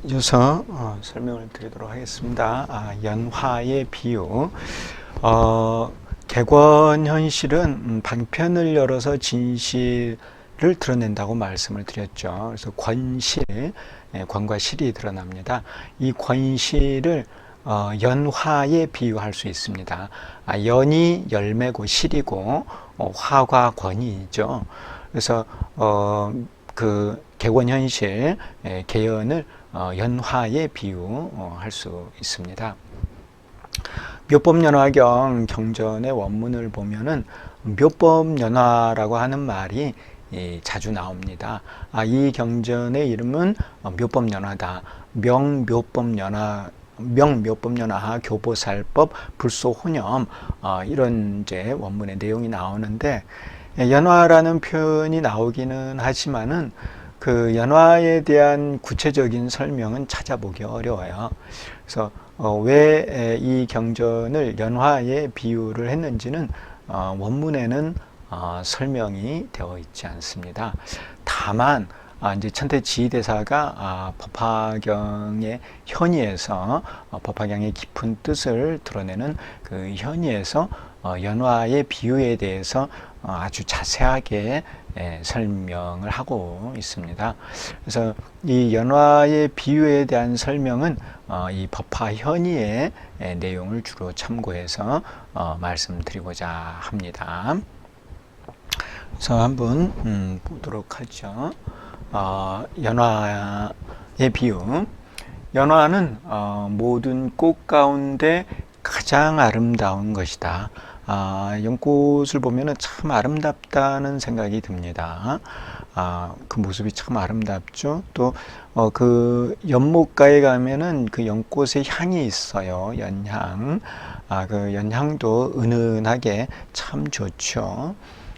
이어서 설명을 드리도록 하겠습니다. 연화의 비유. 객원 현실은 방편을 열어서 진실을 드러낸다고 말씀을 드렸죠. 그래서 권실, 권과 실이 드러납니다. 이 권실을 연화에 비유할 수 있습니다. 연이 열매고 실이고 화가 권이죠. 그래서 그 객원현실, 개연을 연화에 비유할 수 있습니다. 묘법연화경 경전의 원문을 보면은 묘법연화라고 하는 말이 자주 나옵니다. 이 경전의 이름은 묘법연화다. 명묘법연화, 교보살법, 불소혼염, 이런 이제 원문의 내용이 나오는데, 연화라는 표현이 나오기는 하지만은 그 연화에 대한 구체적인 설명은 찾아보기 어려워요. 그래서 왜 이 경전을 연화에 비유를 했는지는 원문에는 설명이 되어 있지 않습니다. 다만 이제 천태지휘대사가 법화경의 현의에서 법화경의 깊은 뜻을 드러내는 그 현의에서 연화의 비유에 대해서 아주 자세하게 설명을 하고 있습니다. 그래서 이 연화의 비유에 대한 설명은 이 법화 현의의 내용을 주로 참고해서 말씀드리고자 합니다. 그래서 한번 보도록 하죠. 연화의 비유. 연화는 모든 꽃 가운데 가장 아름다운 것이다. 연꽃을 보면 참 아름답다는 생각이 듭니다. 그 모습이 참 아름답죠. 또 그 연못가에 가면은 그 연꽃의 향이 있어요. 연향. 그 연향도 은은하게 참 좋죠.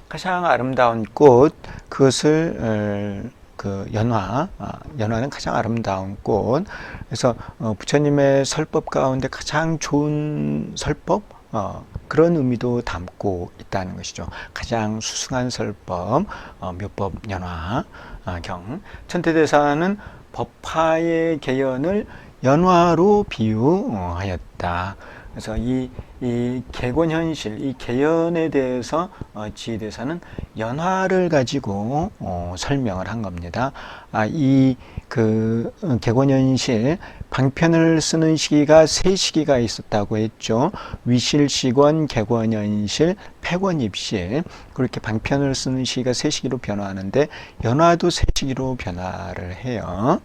가장 아름다운 꽃, 그것을 그 연화는 가장 아름다운 꽃. 그래서 부처님의 설법 가운데 가장 좋은 설법, 그런 의미도 담고 있다는 것이죠. 가장 수승한 설법, 묘법 연화경. 천태대사는 법화의 개연을 연화로 비유하였다. 그래서 이 객원현실, 이 개연에 대해서 지휘대사는 연화를 가지고 설명을 한 겁니다. 이 그 객원현실 방편을 쓰는 시기가 세 시기가 있었다고 했죠. 위실시권, 객원현실, 폐권입실. 그렇게 방편을 쓰는 시기가 세 시기로 변화하는데 연화도 세 시기로 변화를 해요.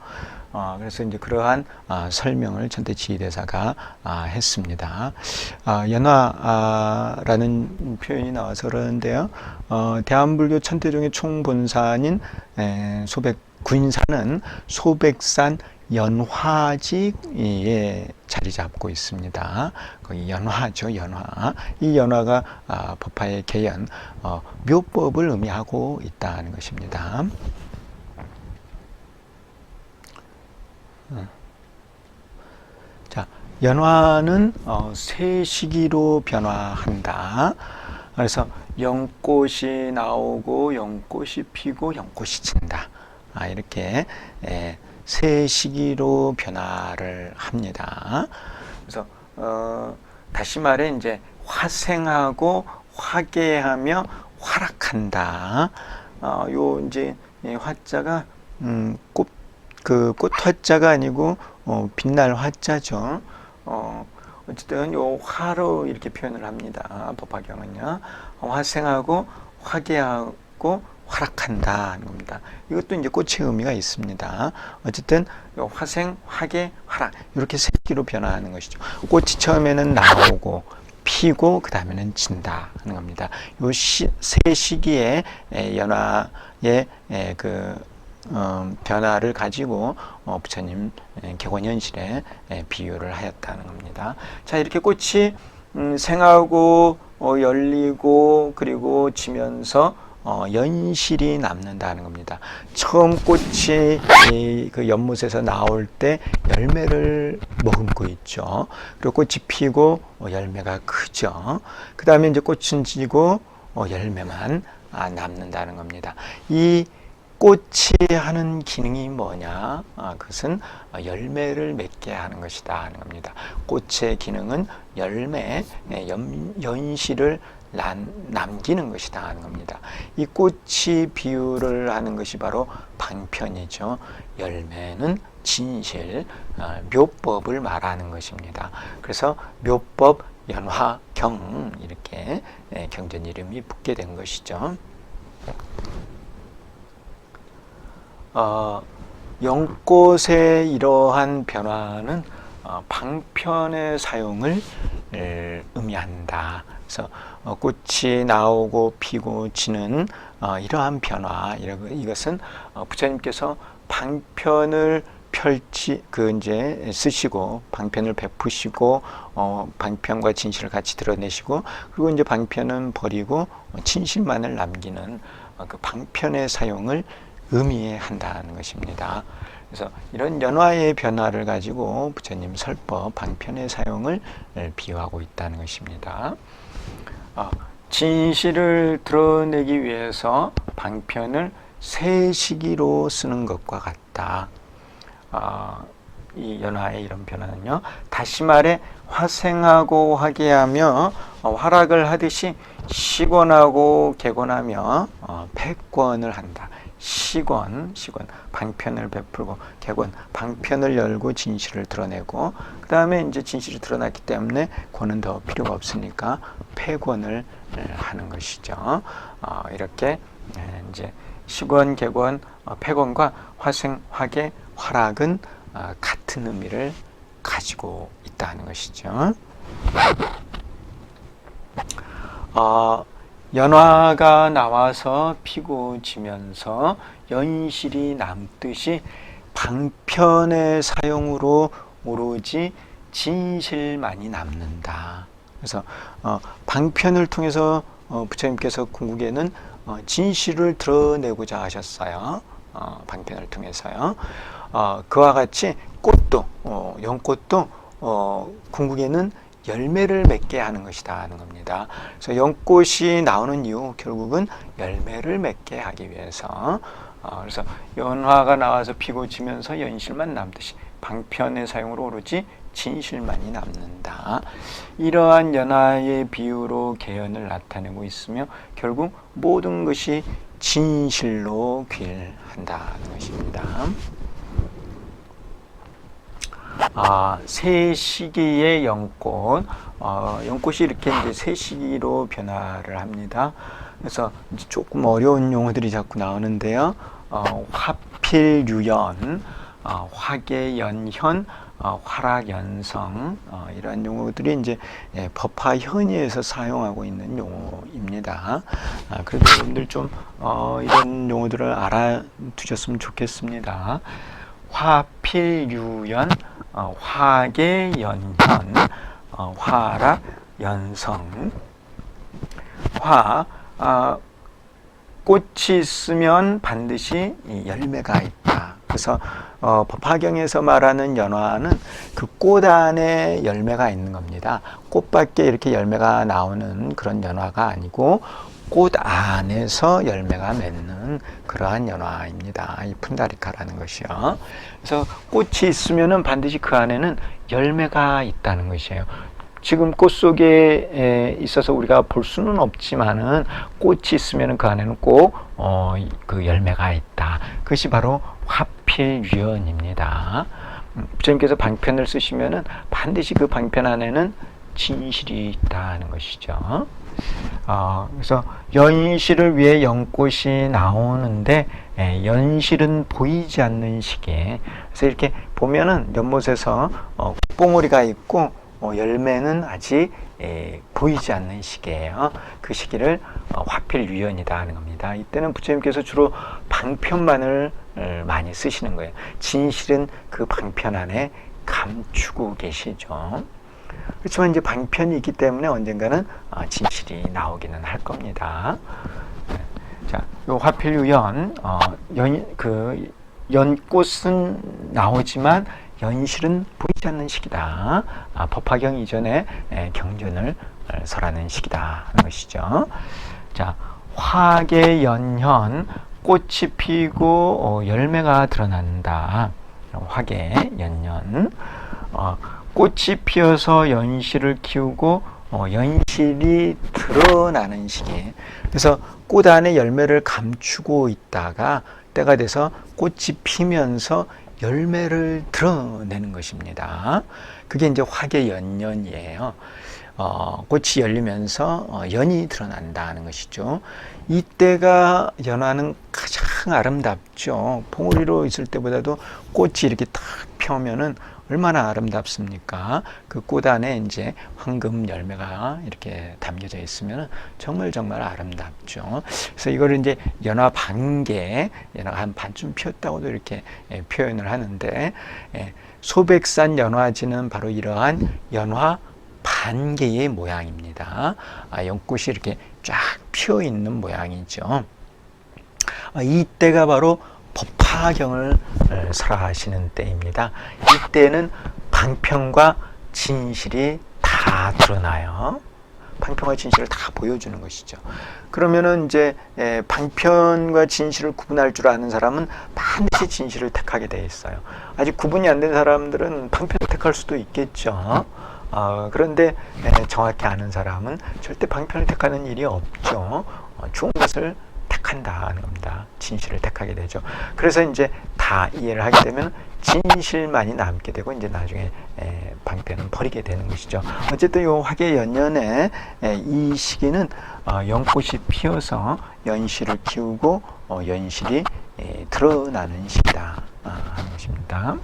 그래서 이제 그러한 설명을 천태지휘대사가 했습니다. 연화라는 표현이 나와서 그러는데요. 대한불교 천태종의 총본산인 구인산은 소백산 연화직에 자리 잡고 있습니다. 거기 연화죠, 연화. 이 연화가 법화의 개연, 묘법을 의미하고 있다는 것입니다. 자, 연화는 세 시기로 변화한다. 그래서 연꽃이 나오고 연꽃이 피고 연꽃이 진다. 이렇게 세 시기로 변화를 합니다. 그래서 다시 말해 이제 화생하고 화개하며 활락한다. 요 이제 화자가 꽃 화자가 아니고 빛날 화자죠. 어쨌든 요 화로 이렇게 표현을 합니다. 법화경은요. 화생하고 화개하고 활락한다 하는 겁니다. 이것도 이제 꽃의 의미가 있습니다. 어쨌든 화생, 화개, 활락 이렇게 세 개로 변화하는 것이죠. 꽃이 처음에는 나오고 피고 그 다음에는 진다 하는 겁니다. 요 세 시기에 연화의 변화를 가지고 부처님 객원현실에 비유를 하였다는 겁니다. 자, 이렇게 꽃이 생하고 열리고 그리고 지면서 연실이 남는다는 겁니다. 처음 꽃이 그 연못에서 나올 때 열매를 머금고 있죠. 그리고 꽃이 피고 열매가 크죠. 그 다음에 이제 꽃은 지고 열매만 남는다는 겁니다. 이 꽃이 하는 기능이 뭐냐? 그것은 열매를 맺게 하는 것이다 하는 겁니다. 꽃의 기능은 열매, 연실을 남기는 것이다 하는 겁니다. 이 꽃이 비유를 하는 것이 바로 방편이죠. 열매는 진실, 묘법을 말하는 것입니다. 그래서 묘법, 연화, 경 이렇게 경전 이름이 붙게 된 것이죠. 연꽃의 이러한 변화는 방편의 사용을 의미한다. 그래서 꽃이 나오고 피고 지는 이러한 변화, 이것은 부처님께서 방편을 이제 쓰시고 방편을 베푸시고 방편과 진실을 같이 드러내시고, 그리고 이제 방편은 버리고 진실만을 남기는 그 방편의 사용을 의미한다는 것입니다. 그래서 이런 연화의 변화를 가지고 부처님 설법 방편의 사용을 비유하고 있다는 것입니다. 진실을 드러내기 위해서 방편을 세 시기로 쓰는 것과 같다. 이 연화의 이런 변화는요, 다시 말해 화생하고 화계하며 활락을 하듯이 시권하고 개권하며 패권을 한다. 시권, 방편을 베풀고, 개권, 방편을 열고 진실을 드러내고, 그 다음에 이제 진실이 드러났기 때문에 권은 더 필요가 없으니까 패권을 하는 것이죠. 이렇게 이제 시권, 개권, 패권과 화생, 화계, 활락은 같은 의미를 가지고 있다는 것이죠. 연화가 나와서 피고 지면서 연실이 남듯이 방편의 사용으로 오로지 진실만이 남는다. 그래서 방편을 통해서 부처님께서 궁극에는 진실을 드러내고자 하셨어요. 방편을 통해서요. 그와 같이 꽃도, 연꽃도 궁극에는 열매를 맺게 하는 것이다 하는 겁니다. 그래서 연꽃이 나오는 이유, 결국은 열매를 맺게 하기 위해서, 그래서 연화가 나와서 피고 지면서 연실만 남듯이 방편의 사용으로 오로지 진실만이 남는다. 이러한 연화의 비유로 개연을 나타내고 있으며 결국 모든 것이 진실로 귀일한다는 것입니다. 세 시기의 연꽃, 연꽃이 이렇게 이제 세 시기로 변화를 합니다. 그래서 이제 조금 어려운 용어들이 자꾸 나오는데요. 화필유연, 화계연현, 활락연성, 이러한 용어들이 이제 법화현의에서 사용하고 있는 용어입니다. 그래도 여러분들 좀 이런 용어들을 알아두셨으면 좋겠습니다. 화필유연, 화계연현, 활락연성. 꽃이 있으면 반드시 열매가 있다. 그래서 법화경에서 말하는 연화는 그 꽃 안에 열매가 있는 겁니다. 꽃밖에 이렇게 열매가 나오는 그런 연화가 아니고 꽃 안에서 열매가 맺는 그러한 연화입니다. 이 푼다리카라는 것이요. 그래서 꽃이 있으면은 반드시 그 안에는 열매가 있다는 것이에요. 지금 꽃 속에 있어서 우리가 볼 수는 없지만은 꽃이 있으면 그 안에는 꼭 그 열매가 있다. 그것이 바로 화필유연입니다. 부처님께서 방편을 쓰시면은 반드시 그 방편 안에는 진실이 있다는 것이죠. 그래서 연실을 위해 연꽃이 나오는데 연실은 보이지 않는 시기에, 그래서 이렇게 보면은 연못에서 꽃봉오리가 있고 열매는 아직 보이지 않는 시기예요. 그 시기를 화필유연이다 하는 겁니다. 이때는 부처님께서 주로 방편만을 많이 쓰시는 거예요. 진실은 그 방편 안에 감추고 계시죠. 그렇지만 이제 방편이 있기 때문에 언젠가는 진실이 나오기는 할 겁니다. 자, 요 화필유연, 연꽃은 나오지만 연실은 보이지 않는 시기다. 법화경 이전에 경전을 설하는 시기다 하는 것이죠. 자, 화계연현, 꽃이 피고 열매가 드러난다. 화계 연년. 꽃이 피어서 연실을 키우고 연실이 드러나는 시기. 그래서 꽃 안에 열매를 감추고 있다가 때가 돼서 꽃이 피면서 열매를 드러내는 것입니다. 그게 이제 화계연년이에요. 꽃이 열리면서 연이 드러난다는 것이죠. 이때가 연화는 가장 아름답죠. 봉우리로 있을 때보다도 꽃이 이렇게 탁 펴면은 얼마나 아름답습니까? 그 꽃 안에 이제 황금 열매가 이렇게 담겨져 있으면 정말 정말 아름답죠. 그래서 이거를 이제 연화 반개, 연화가 한 반쯤 피었다고도 이렇게 표현을 하는데, 소백산 연화지는 바로 이러한 연화 반개의 모양입니다. 연꽃이 이렇게 쫙 피어 있는 모양이죠. 이때가 바로 법화경을 설하시는 때입니다. 이때는 방편과 진실이 다 드러나요. 방편과 진실을 다 보여주는 것이죠. 그러면은 이제 방편과 진실을 구분할 줄 아는 사람은 반드시 진실을 택하게 되어 있어요. 아직 구분이 안 된 사람들은 방편을 택할 수도 있겠죠. 그런데 정확히 아는 사람은 절대 방편을 택하는 일이 없죠. 좋은 것을 택한다는 겁니다. 진실을 택하게 되죠. 그래서 이제 다 이해를 하게 되면 진실만이 남게 되고 이제 나중에 방편은 버리게 되는 것이죠. 어쨌든 이 화계연년에 이 시기는 연꽃이 피어서 연실을 키우고 연실이 드러나는 시기다 하는 것입니다.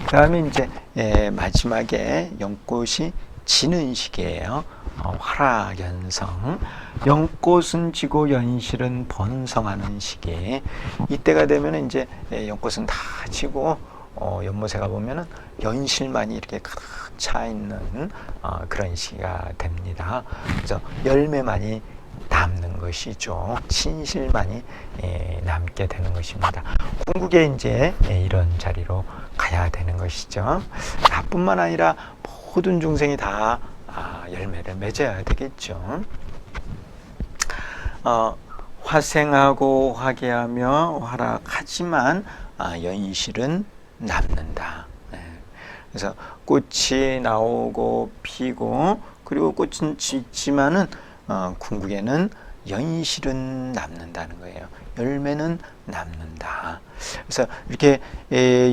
그 다음에 이제 마지막에 연꽃이 지는 시기예요. 화락연성. 연꽃은 지고 연실은 번성하는 시기. 이때가 되면 이제 연꽃은 다 지고 연못에 가 보면은 연실만이 이렇게 가득 차 있는 그런 시기가 됩니다. 그래서 열매만이 남는 것이죠. 진실만이 남게 되는 것입니다. 궁극에 이제 이런 자리로 가야 되는 것이죠. 나뿐만 아니라 모든 중생이 다 열매를 맺어야 되겠죠. 화생하고 화개하며 활락하지만 연실은 남는다. 그래서 꽃이 나오고 피고 그리고 꽃은 짓지만은 궁극에는 연실은 남는다는 거예요. 열매는 남는다. 그래서 이렇게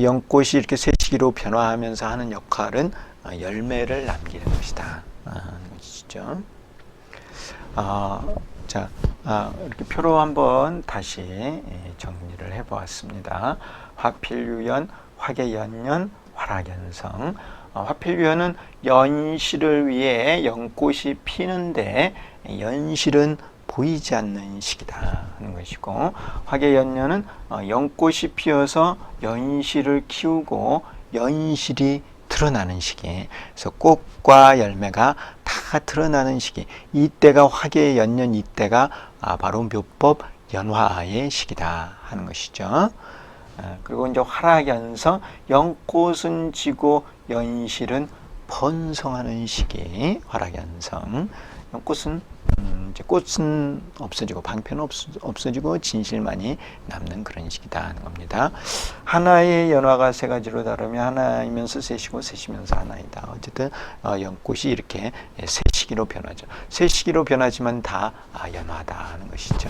연꽃이 이렇게 새시기로 변화하면서 하는 역할은 열매를 남기는 것이다. 것이죠. 자, 이렇게 표로 한번 다시 정리를 해보았습니다. 화필유연, 화계연년, 화락연성. 화필유연은 연실을 위해 연꽃이 피는데 연실은 보이지 않는 시기다 하는 것이고, 화계연년은 연꽃이 피어서 연실을 키우고 연실이 드러나는 시기. 그래서 꽃과 열매가 다 드러나는 시기. 이때가 화계연년, 이때가 바로 묘법 연화의 시기다 하는 것이죠. 그리고 이제 화락연성, 연꽃은 지고 연실은 번성하는 시기. 화락연성. 연꽃은 이제 꽃은 없어지고 방편은 없어지고 진실만이 남는 그런 시기다 하는 겁니다. 하나의 연화가 세 가지로 다르면 하나이면서 셋이고 셋이면서 하나이다. 어쨌든 연꽃이 이렇게 세 시기로 변하죠. 세 시기로 변하지만 다 연화다 하는 것이죠.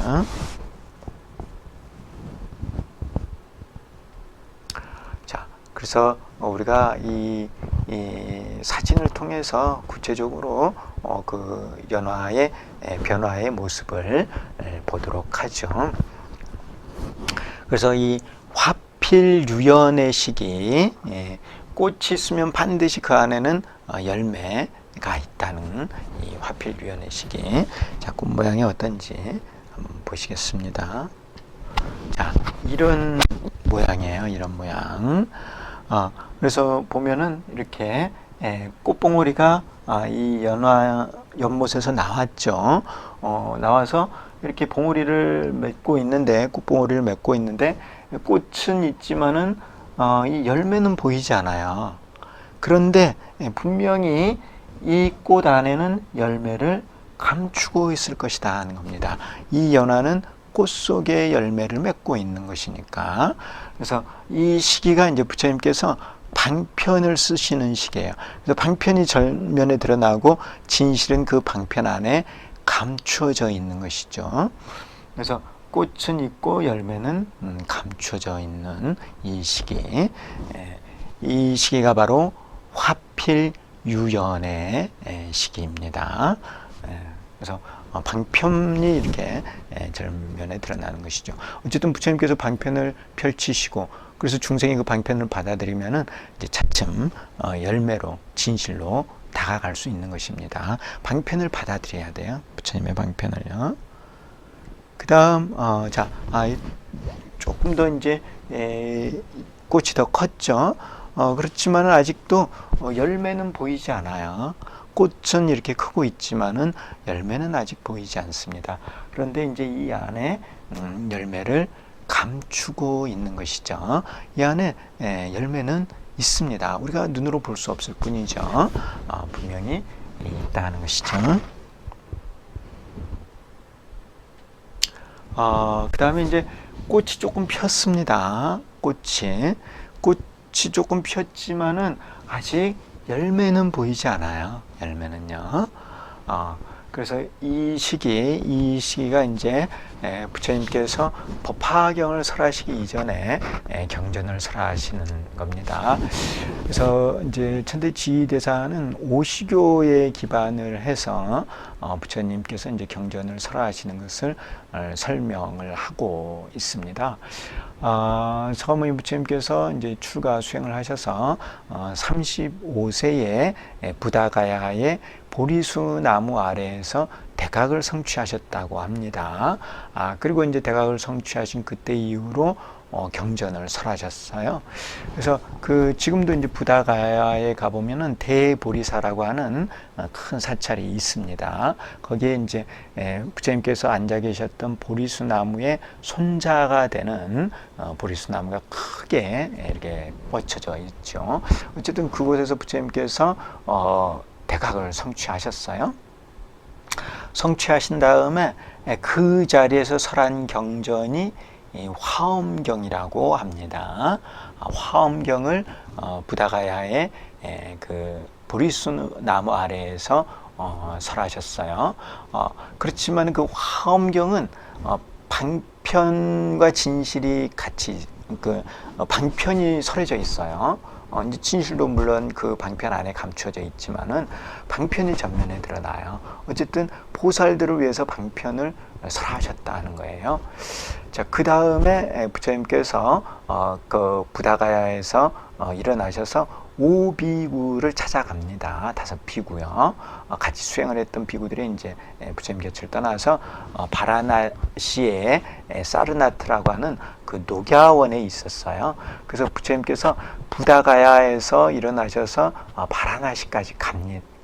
자, 그래서 우리가 이 사진을 통해서 구체적으로 그 연화의 변화의 모습을 보도록 하죠. 그래서 이 화필유연의 시기, 꽃이 있으면 반드시 그 안에는 열매가 있다는 이 화필유연의 시기. 자, 꽃 모양이 어떤지 한번 보시겠습니다. 자, 이런 모양이에요. 이런 모양. 그래서 보면은 이렇게 꽃봉오리가 이 연못에서 나왔죠. 나와서 이렇게 봉오리를 맺고 있는데, 꽃봉오리를 맺고 있는데, 꽃은 있지만은 이 열매는 보이지 않아요. 그런데 분명히 이 꽃 안에는 열매를 감추고 있을 것이다 하는 겁니다. 이 연화는 꽃 속에 열매를 맺고 있는 것이니까. 그래서 이 시기가 이제 부처님께서 방편을 쓰시는 시기예요. 그래서 방편이 전면에 드러나고 진실은 그 방편 안에 감추어져 있는 것이죠. 그래서 꽃은 있고 열매는 감추어져 있는 이 시기. 이 시기가 바로 화필유연의 시기입니다. 그래서 방편이 이렇게 전면에 드러나는 것이죠. 어쨌든 부처님께서 방편을 펼치시고, 그래서 중생이 그 방편을 받아들이면은 이제 차츰 열매로, 진실로 다가갈 수 있는 것입니다. 방편을 받아들여야 돼요. 부처님의 방편을요. 그 다음, 조금 더 이제, 꽃이 더 컸죠. 그렇지만 아직도 열매는 보이지 않아요. 꽃은 이렇게 크고 있지만은 열매는 아직 보이지 않습니다. 그런데 이제 이 안에 열매를 감추고 있는 것이죠. 이 안에 열매는 있습니다. 우리가 눈으로 볼 수 없을 뿐이죠. 분명히 있다는 것이죠. 그 다음에 이제 꽃이 조금 폈습니다. 꽃이 조금 폈지만은 아직 열매는 보이지 않아요. 열매는요. 그래서 이 시기가 이제 부처님께서 법화경을 설하시기 이전에 경전을 설하시는 겁니다. 그래서 이제 천대지휘대사는 오시교에 기반을 해서 부처님께서 이제 경전을 설하시는 것을 설명을 하고 있습니다. 서가모니 부처님께서 이제 출가 수행을 하셔서 35세에 부다가야의 보리수 나무 아래에서 대각을 성취하셨다고 합니다. 그리고 이제 대각을 성취하신 그때 이후로 경전을 설하셨어요. 그래서 지금도 이제 부다가야에 가보면은 대보리사라고 하는 큰 사찰이 있습니다. 거기에 이제 부처님께서 앉아 계셨던 보리수 나무의 손자가 되는 보리수 나무가 크게 이렇게 뻗쳐져 있죠. 어쨌든 그곳에서 부처님께서 대각을 성취하셨어요. 성취하신 다음에 그 자리에서 설한 경전이 화엄경이라고 합니다. 화엄경을 부다가야의 그 보리수 나무 아래에서 설하셨어요. 그렇지만 그 화엄경은 방편과 진실이 같이 방편이 설해져 있어요. 이제 진실도 물론 그 방편 안에 감추어져 있지만은 방편이 전면에 드러나요. 어쨌든 보살들을 위해서 방편을 설하셨다는 거예요. 자, 그 다음에 부처님께서 그 부다가야에서 일어나셔서 오비구를 찾아갑니다. 5비구요. 같이 수행을 했던 비구들이 이제 부처님 곁을 떠나서 바라나시에 사르나트라고 하는 그 녹야원에 있었어요. 그래서 부처님께서 부다가야에서 일어나셔서 바라나시까지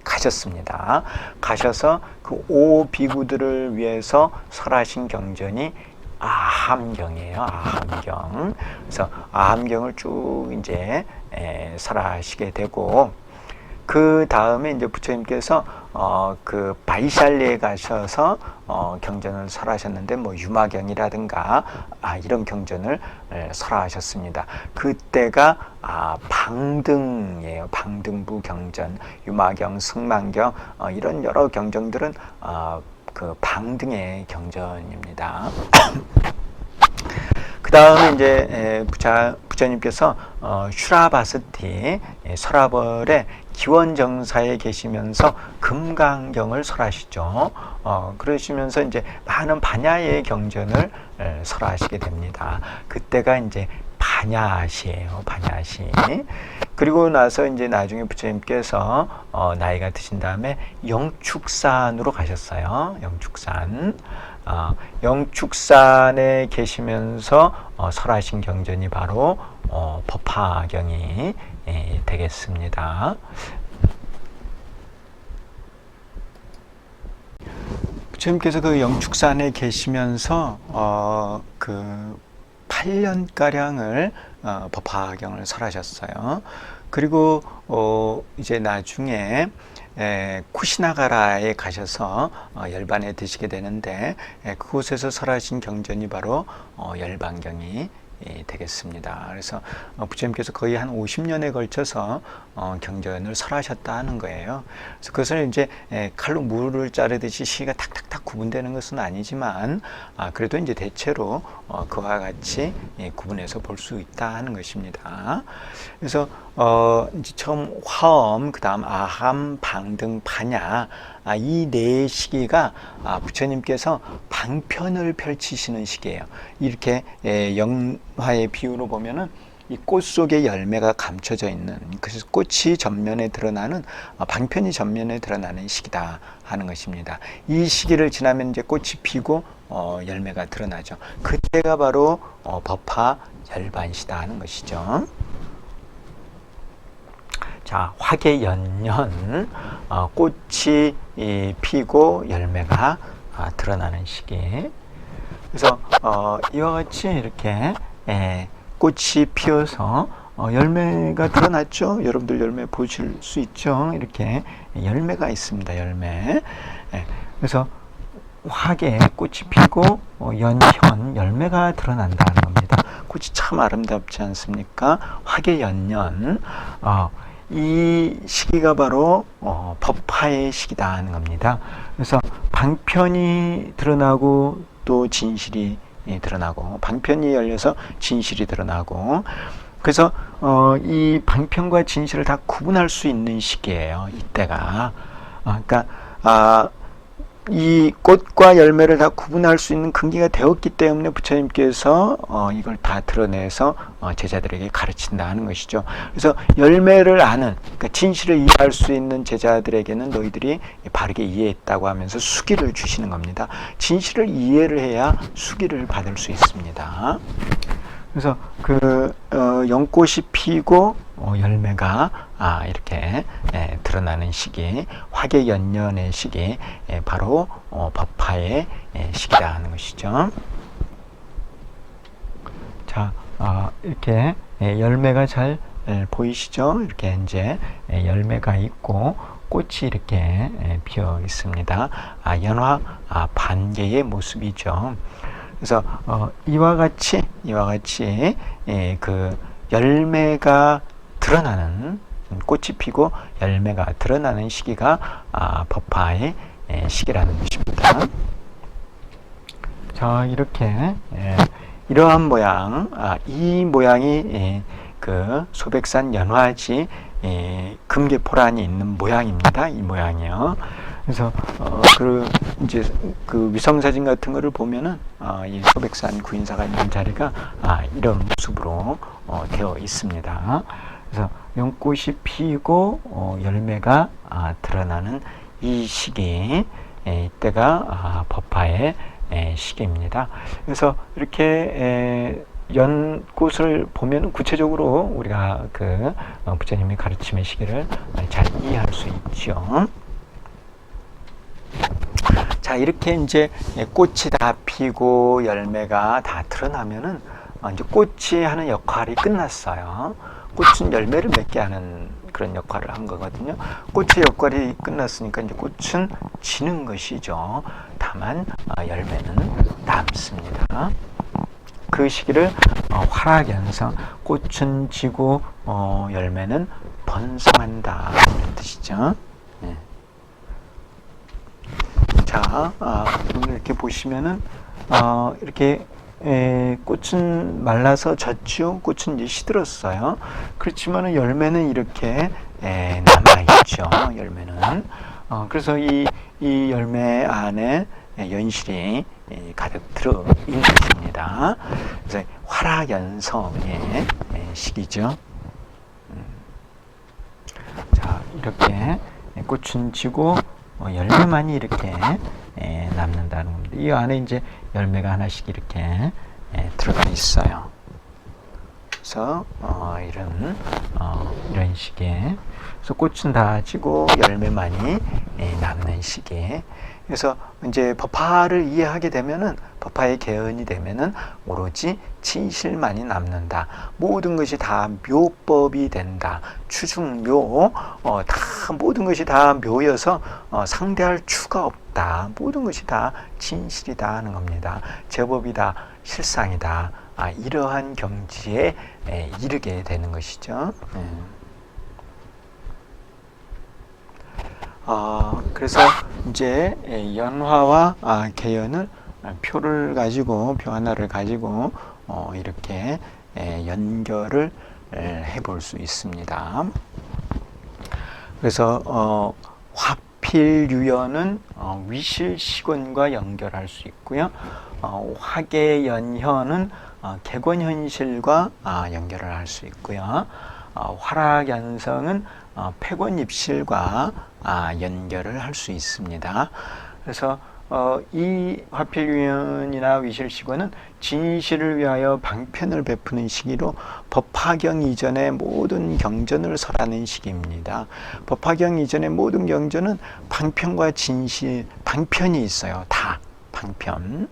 가셨습니다. 가셔서 그 오비구들을 위해서 설하신 경전이 아함경이에요. 아함경. 그래서 아함경을 쭉 이제 설하시게 되고, 그 다음에 이제 부처님께서 그 바이샬리에 가셔서 경전을 설하셨는데 뭐 유마경이라든가 이런 경전을 설하셨습니다. 그때가 방등이에요. 방등부 경전, 유마경, 승만경 이런 여러 경전들은 그 방등의 경전입니다. 그 다음에 이제 부처님께서 슈라바스티 서라벌의 기원정사에 계시면서 금강경을 설하시죠. 그러시면서 이제 많은 반야의 경전을 설하시게 됩니다. 그때가 이제 반야시예요. 반야시. 그리고 나서 이제 나중에 부처님께서 나이가 드신 다음에 영축산으로 가셨어요. 영축산. 영축산에 계시면서 설하신 경전이 바로 법화경이 되겠습니다. 부처님께서 그 영축산에 계시면서 그 8년가량을 법화경을 설하셨어요. 그리고 이제 나중에 쿠시나가라에 가셔서 열반에 드시게 되는데, 그곳에서 설하신 경전이 바로 열반경이 되겠습니다. 그래서 부처님께서 거의 한 50년에 걸쳐서 경전을 설하셨다 하는 거예요. 그래서 그것을 이제 칼로 물을 자르듯이 시가 탁탁탁 구분되는 것은 아니지만, 그래도 이제 대체로 그와 같이 구분해서 볼 수 있다 하는 것입니다. 그래서 이제 처음 화엄, 그 다음 아함, 방등, 파냐, 이 네 시기가 부처님께서 방편을 펼치시는 시기예요. 이렇게 영화의 비유로 보면은 이 꽃 속에 열매가 감춰져 있는, 그래서 꽃이 전면에 드러나는, 방편이 전면에 드러나는 시기다 하는 것입니다. 이 시기를 지나면 이제 꽃이 피고 열매가 드러나죠. 그때가 바로 법화 열반시다 하는 것이죠. 자, 화개연년, 꽃이 피고 열매가 드러나는 시기. 그래서 이와 같이 이렇게 꽃이 피어서 열매가 드러났죠. 여러분들 열매 보실 수 있죠. 이렇게 열매가 있습니다. 열매. 그래서 화개, 꽃이 피고 연현, 열매가 드러난다는 겁니다. 꽃이 참 아름답지 않습니까? 화개연년. 이 시기가 바로 법화의 시기다 하는 겁니다. 그래서 방편이 드러나고 또 진실이 드러나고, 방편이 열려서 진실이 드러나고, 그래서 이 방편과 진실을 다 구분할 수 있는 시기예요. 이때가. 그러니까 이 꽃과 열매를 다 구분할 수 있는 근기가 되었기 때문에 부처님께서 이걸 다 드러내서 제자들에게 가르친다 하는 것이죠. 그래서 열매를 아는, 그러니까 진실을 이해할 수 있는 제자들에게는 너희들이 바르게 이해했다고 하면서 수기를 주시는 겁니다. 진실을 이해를 해야 수기를 받을 수 있습니다. 그래서 연꽃이 피고 열매가 이렇게 드러나는 시기, 화개연년의 시기, 바로 법화의 시기다 하는 것이죠. 자, 이렇게 열매가 잘 보이시죠? 이렇게 이제 열매가 있고 꽃이 이렇게 피어 있습니다. 연화 반개의 모습이죠. 그래서 이와 같이 그 열매가 드러나는, 꽃이 피고 열매가 드러나는 시기가 법화의 시기라는 것입니다. 자, 이렇게 이러한 모양, 이 모양이 그 소백산 연화지 금계포란이 있는 모양입니다. 이 모양이요. 그래서 이제 그 위성 사진 같은 거를 보면은 이 소백산 구인사가 있는 자리가 이런 모습으로 되어 있습니다. 그래서 연꽃이 피고 열매가 드러나는 이 시기, 이때가 법화의 시기입니다. 그래서 이렇게 연꽃을 보면 구체적으로 우리가 그 부처님의 가르침의 시기를 잘 이해할 수 있죠. 자, 이렇게 이제 꽃이 다 피고 열매가 다 드러나면은 이제 꽃이 하는 역할이 끝났어요. 꽃은 열매를 맺게 하는 그런 역할을 한 거거든요. 꽃의 역할이 끝났으니까 이제 꽃은 지는 것이죠. 다만 열매는 남습니다. 그 시기를 화락연성, 꽃은 지고 열매는 번성한다 이런 뜻이죠. 네. 자, 오늘 이렇게 보시면은 이렇게 꽃은 말라서 졌죠. 꽃은 이제 시들었어요. 그렇지만은 열매는 이렇게 남아 있죠. 열매는 그래서 이 열매 안에 연실이 가득 들어 있는 것입니다. 그래서 화락연성의 시기죠. 자, 이렇게 꽃은 지고 열매만이 이렇게 남는다는 겁니다. 이 안에 이제 열매가 하나씩 이렇게 들어가 있어요. 그래서 이런 시기에, 그래서 꽃은 다 지고 열매만이 남는 시기에, 그래서 이제 법화를 이해하게 되면은 법화의 개헌이 되면은 오로지 진실만이 남는다. 모든 것이 다 묘법이 된다. 추중묘, 다 모든 것이 다 묘여서 상대할 추가 없다. 모든 것이 다 진실이다 하는 겁니다. 제법이다, 실상이다. 이러한 경지에 이르게 되는 것이죠. 그래서 이제 연화와 개연을 표를 가지고 표 하나를 가지고 이렇게 연결을 해볼 수 있습니다. 그래서 화필유연은 위실시권과 연결할 수 있고요. 화계연현은 객원현실과 연결을 할 수 있고요. 화락연성은 폐권입실과 연결을 할 수 있습니다. 그래서 이 화필유연이나 위실시권은 진실을 위하여 방편을 베푸는 시기로 법화경 이전의 모든 경전을 설하는 시기입니다. 법화경 이전의 모든 경전은 방편과 진실, 방편이 있어요. 다 방편.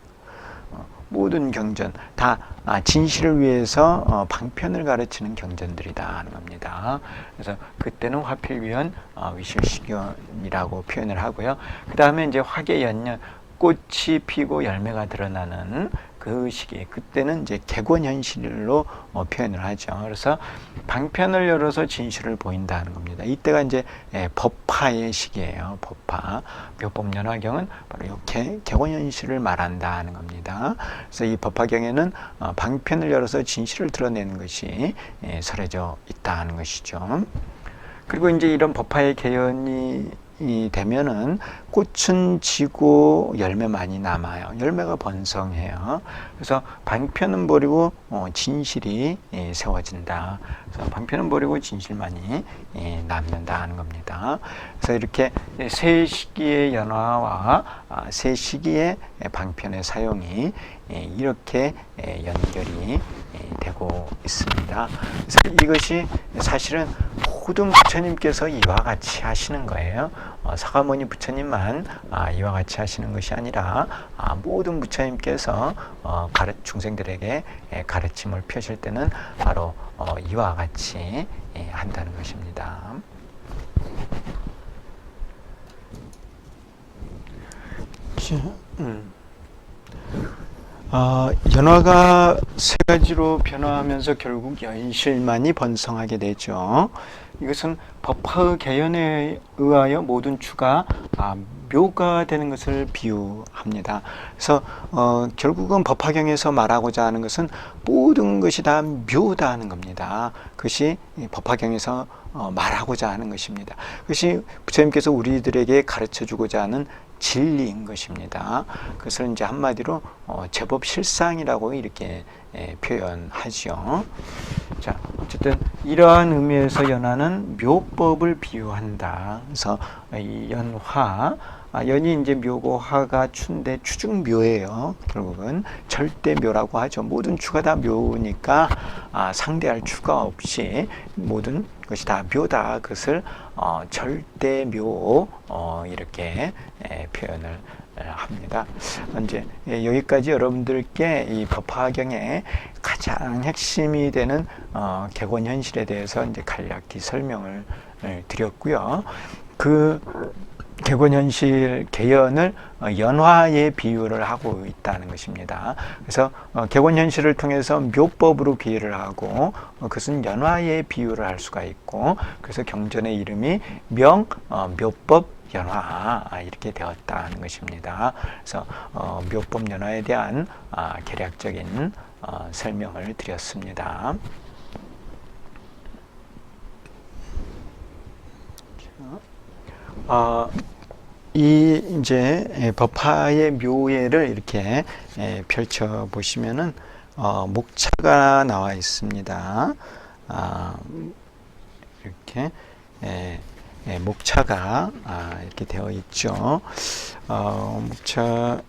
모든 경전 다 진실을 위해서 방편을 가르치는 경전들이다 하는 겁니다. 그래서 그때는 화필위연, 위실시견이라고 표현을 하고요. 그 다음에 이제 화계연년, 꽃이 피고 열매가 드러나는 그 시기, 그때는 이제 객원현실로 표현을 하죠. 그래서 방편을 열어서 진실을 보인다는 겁니다. 이때가 이제 법화의 시기예요. 법화. 묘법연화경은 바로 이렇게 객원현실을 말한다는 겁니다. 그래서 이 법화경에는 방편을 열어서 진실을 드러내는 것이 설해져 있다는 것이죠. 그리고 이제 이런 법화의 개연이 되면은 꽃은 지고 열매만이 남아요. 열매가 번성해요. 그래서 방편은 버리고 진실이 세워진다. 그래서 방편은 버리고 진실만이 남는다 하는 겁니다. 그래서 이렇게 세 시기의 연화와 세 시기의 방편의 사용이 이렇게 연결이 되고 있습니다. 그래서 이것이 사실은 모든 부처님께서 이와 같이 하시는 거예요. 사가모니 부처님만 이와 같이 하시는 것이 아니라 모든 부처님께서 중생들에게 가르침을 펴실 때는 바로 이와 같이 한다는 것입니다. 연화가 세 가지로 변화하면서 결국 연실만이 번성하게 되죠. 이것은 법화의 개연에 의하여 모든 추가 묘가 되는 것을 비유합니다. 그래서 결국은 법화경에서 말하고자 하는 것은 모든 것이 다 묘다 하는 겁니다. 그것이 법화경에서 말하고자 하는 것입니다. 그것이 부처님께서 우리들에게 가르쳐 주고자 하는 진리인 것입니다. 그것을 이제 한마디로 제법 실상이라고 이렇게 표현하죠. 자, 어쨌든 이러한 의미에서 연화는 묘법을 비유한다. 그래서 이 연화, 연이 이제 묘고 화가 추인데 추중묘예요. 결국은 절대묘라고 하죠. 모든 추가 다 묘니까 상대할 추가 없이 모든 것이 다 묘다. 그것을 절대묘 이렇게 표현을 합니다. 이제 여기까지 여러분들께 이 법화경의 가장 핵심이 되는 객원현실에 대해서 이제 간략히 설명을 드렸고요. 그 객원현실 개연을 연화에 비유를 하고 있다는 것입니다. 그래서 객원현실을 통해서 묘법으로 비유를 하고 그것은 연화에 비유를 할 수가 있고 그래서 경전의 이름이 묘법 연화 이렇게 되었다는 것입니다. 그래서 묘법 연화에 대한 개략적인 설명을 드렸습니다. 이 이제 법화의 묘예를 이렇게 펼쳐 보시면은 목차가 나와 있습니다. 이렇게 목차가 이렇게 되어 있죠. 목차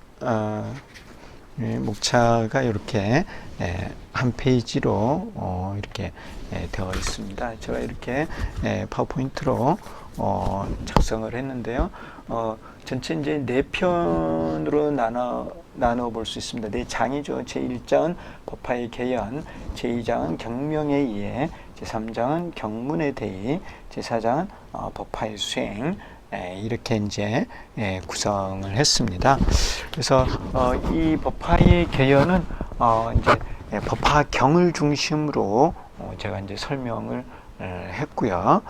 목차가 이렇게 한 페이지로 이렇게 되어 있습니다. 제가 이렇게 파워포인트로 작성을 했는데요. 전체 이제 4편으로 나눠 볼 수 있습니다. 4장이죠. 제1장은 법화의 개연, 제2장은 경명의 이해, 제3장은 경문의 대의, 제4장은 법화의 수행, 이렇게 이제 구성을 했습니다. 그래서 이 법화의 개연은 이제 법화경을 중심으로 제가 이제 설명을 했고요.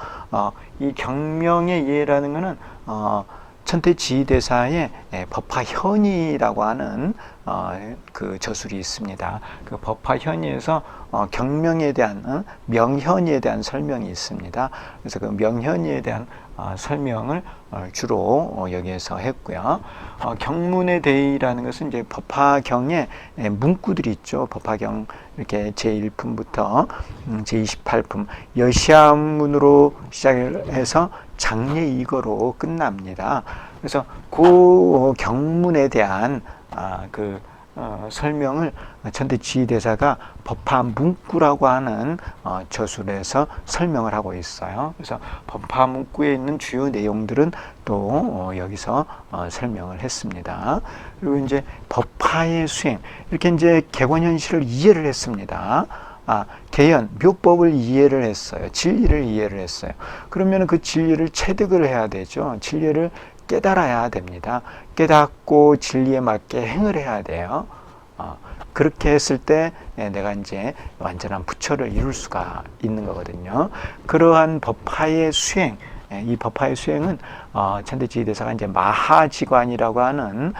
이 경명의 이해라는 것은 천태지휘대사의 법화현이라고 하는 그 저술이 있습니다. 그 법화현이에서 경명에 대한 명현이에 대한 설명이 있습니다. 그래서 그 명현이에 대한 설명을 주로 여기에서 했고요. 경문의 대의라는 것은 이제 법화경의 문구들이 있죠. 법화경 이렇게 제1품부터 제28품 여시아문으로 시작해서 장례 이거로 끝납니다. 그래서 그 경문에 대한 설명을 천태지휘대사가 법화 문구라고 하는 저술에서 설명을 하고 있어요. 그래서 법화 문구에 있는 주요 내용들은 또 여기서 설명을 했습니다. 그리고 이제 법화의 수행, 이렇게 이제 객원현실을 이해를 했습니다. 개연, 묘법을 이해를 했어요. 진리를 이해를 했어요. 그러면 그 진리를 체득을 해야 되죠. 진리를 깨달아야 됩니다. 깨닫고 진리에 맞게 행을 해야 돼요. 그렇게 했을 때 내가 이제 완전한 부처를 이룰 수가 있는 거거든요. 그러한 법화의 수행, 이 법화의 수행은 천태지휘대사가 이제 마하지관이라고 하는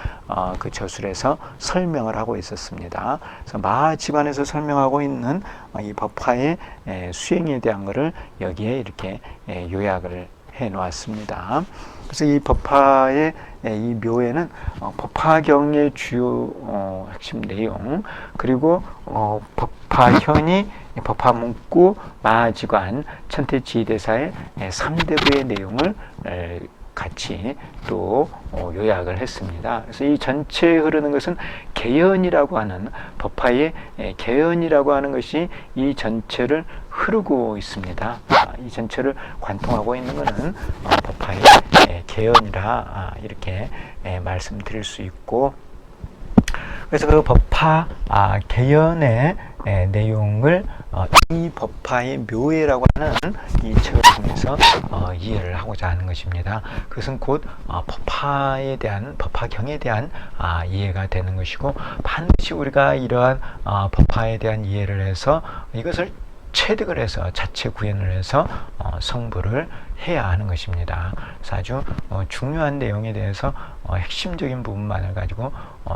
그 저술에서 설명을 하고 있었습니다. 그래서 마하지관에서 설명하고 있는 이 법화의 수행에 대한 것을 여기에 이렇게 요약을 해 놓았습니다. 그래서 이 법화의 이 묘에는 법화경의 주요 핵심 내용, 그리고 법화현이 법화문구, 마하지관, 천태지휘대사의 3대부의 내용을 같이 또 요약을 했습니다. 그래서 이 전체에 흐르는 것은 개연이라고 하는 법화의 개연이라고 하는 것이 이 전체를 흐르고 있습니다. 이 전체를 관통하고 있는 것은 법화의 개연이라 이렇게 말씀드릴 수 있고, 그래서 그 법화 개연의 내용을 이 법화의 묘해라고 하는 이 책을 통해서 이해를 하고자 하는 것입니다. 그것은 곧 법화에 대한, 법화경에 대한 이해가 되는 것이고, 반드시 우리가 이러한 법화에 대한 이해를 해서 이것을 체득을 해서 자체 구현을 해서 성불을 해야 하는 것입니다. 그래서 아주 중요한 내용에 대해서 핵심적인 부분만을 가지고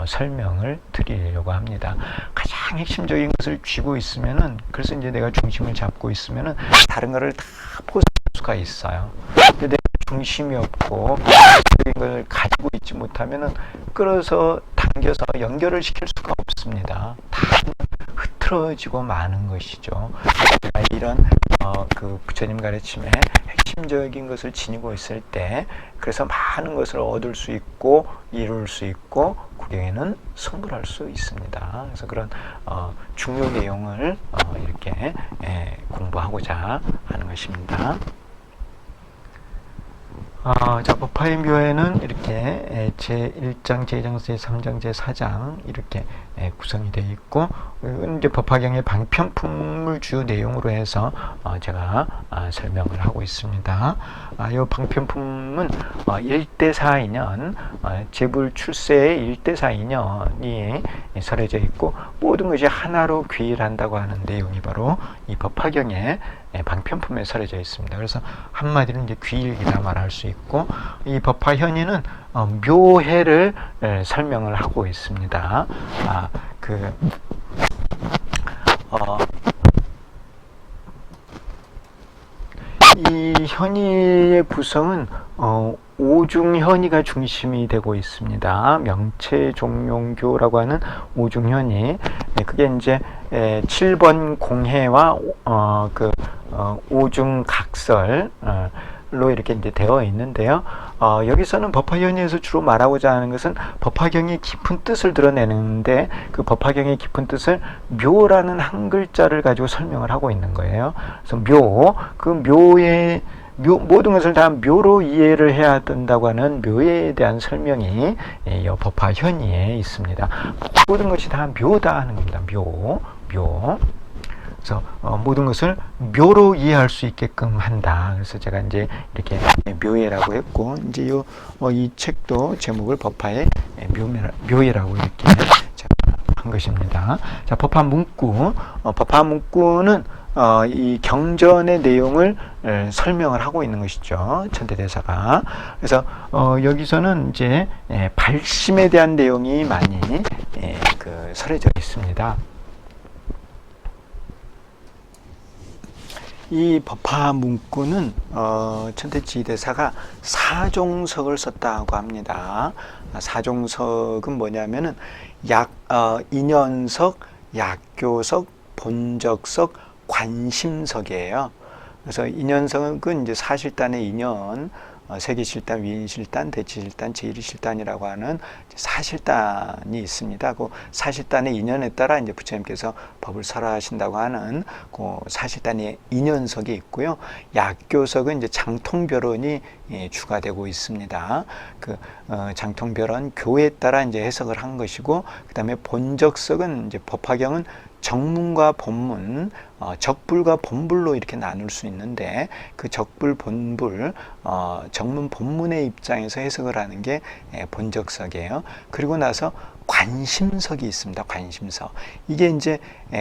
설명을 드리려고 합니다. 가장 핵심적인 것을 쥐고 있으면은, 그래서 이제 내가 중심을 잡고 있으면은 다른 것을 다 포섭할 수가 있어요. 근데 내가 중심이 없고 핵심적인 걸 가지고 있지 못하면은 끌어서 당겨서 연결을 시킬 수가 없습니다. 다 흐트러지고 마는 것이죠. 이런 그 부처님 가르침에 핵심적인 것을 지니고 있을 때, 그래서 많은 것을 얻을 수 있고 이룰 수 있고 구경에는 승부할 수 있습니다. 그래서 그런 중요 내용을 이렇게 공부하고자 하는 것입니다. 자, 법화의 묘에는 이렇게 제1장, 제2장, 제3장, 제4장 이렇게 구성이 되어 있고, 이제 법화경의 방편품을 주요 내용으로 해서 제가 설명을 하고 있습니다. 이 방편품은 1대4 인연, 재불 출세의 1대4 인연이 설해져 있고, 모든 것이 하나로 귀일한다고 하는 내용이 바로 이 법화경의 방편품에 설해져 있습니다. 그래서 한마디로 이제 귀일기다 말할 수 있고, 이 법화현이는 묘해를 설명을 하고 있습니다. 이 현이의 구성은 오중현이가 중심이 되고 있습니다. 명체종용교라고 하는 오중현이, 그게 이제 7번 공해와 오중각설, 이렇게 이제 되어 있는데요. 여기서는 법화현의에서 주로 말하고자 하는 것은 법화경의 깊은 뜻을 드러내는데 그 법화경의 깊은 뜻을 묘라는 한 글자를 가지고 설명을 하고 있는 거예요. 그래서 그 묘의 모든 것을 다 묘로 이해를 해야 된다고 하는 묘에 대한 설명이 이 법화현의에 있습니다. 모든 것이 다 묘다 하는 겁니다. 묘. 그래서 모든 것을 묘로 이해할 수 있게끔 한다. 그래서 제가 이제 이렇게 묘예라고 했고, 이제 이 책도 제목을 법화의 묘예라고 이렇게 한 것입니다. 자, 법화 문구. 법화 문구는 이 경전의 내용을 설명을 하고 있는 것이죠. 천태대사가. 그래서 여기서는 이제 발심에 대한 내용이 많이 설해져 있습니다. 이 법화 문구는 천태지대사가 사종석을 썼다고 합니다. 사종석은 뭐냐면은 인연석, 약교석, 본적석, 관심석이에요. 그래서 인연석은 이제 사실단의 인연, 세계실단, 위인실단, 대치실단, 제1실단이라고 하는 사실단이 있습니다. 그 사실단의 인연에 따라 이제 부처님께서 법을 설하신다고 하는 그 사실단의 인연석이 있고요. 약교석은 이제 장통별언이 추가되고 있습니다. 그 장통별언 교에 따라 이제 해석을 한 것이고, 그다음에 본적석은 이제 법화경은 정문과 본문, 적불과 본불로 이렇게 나눌 수 있는데 그 적불, 본불, 정문, 본문의 입장에서 해석을 하는 게 본적석이에요. 그리고 나서 관심석이 있습니다. 관심석. 이게 이제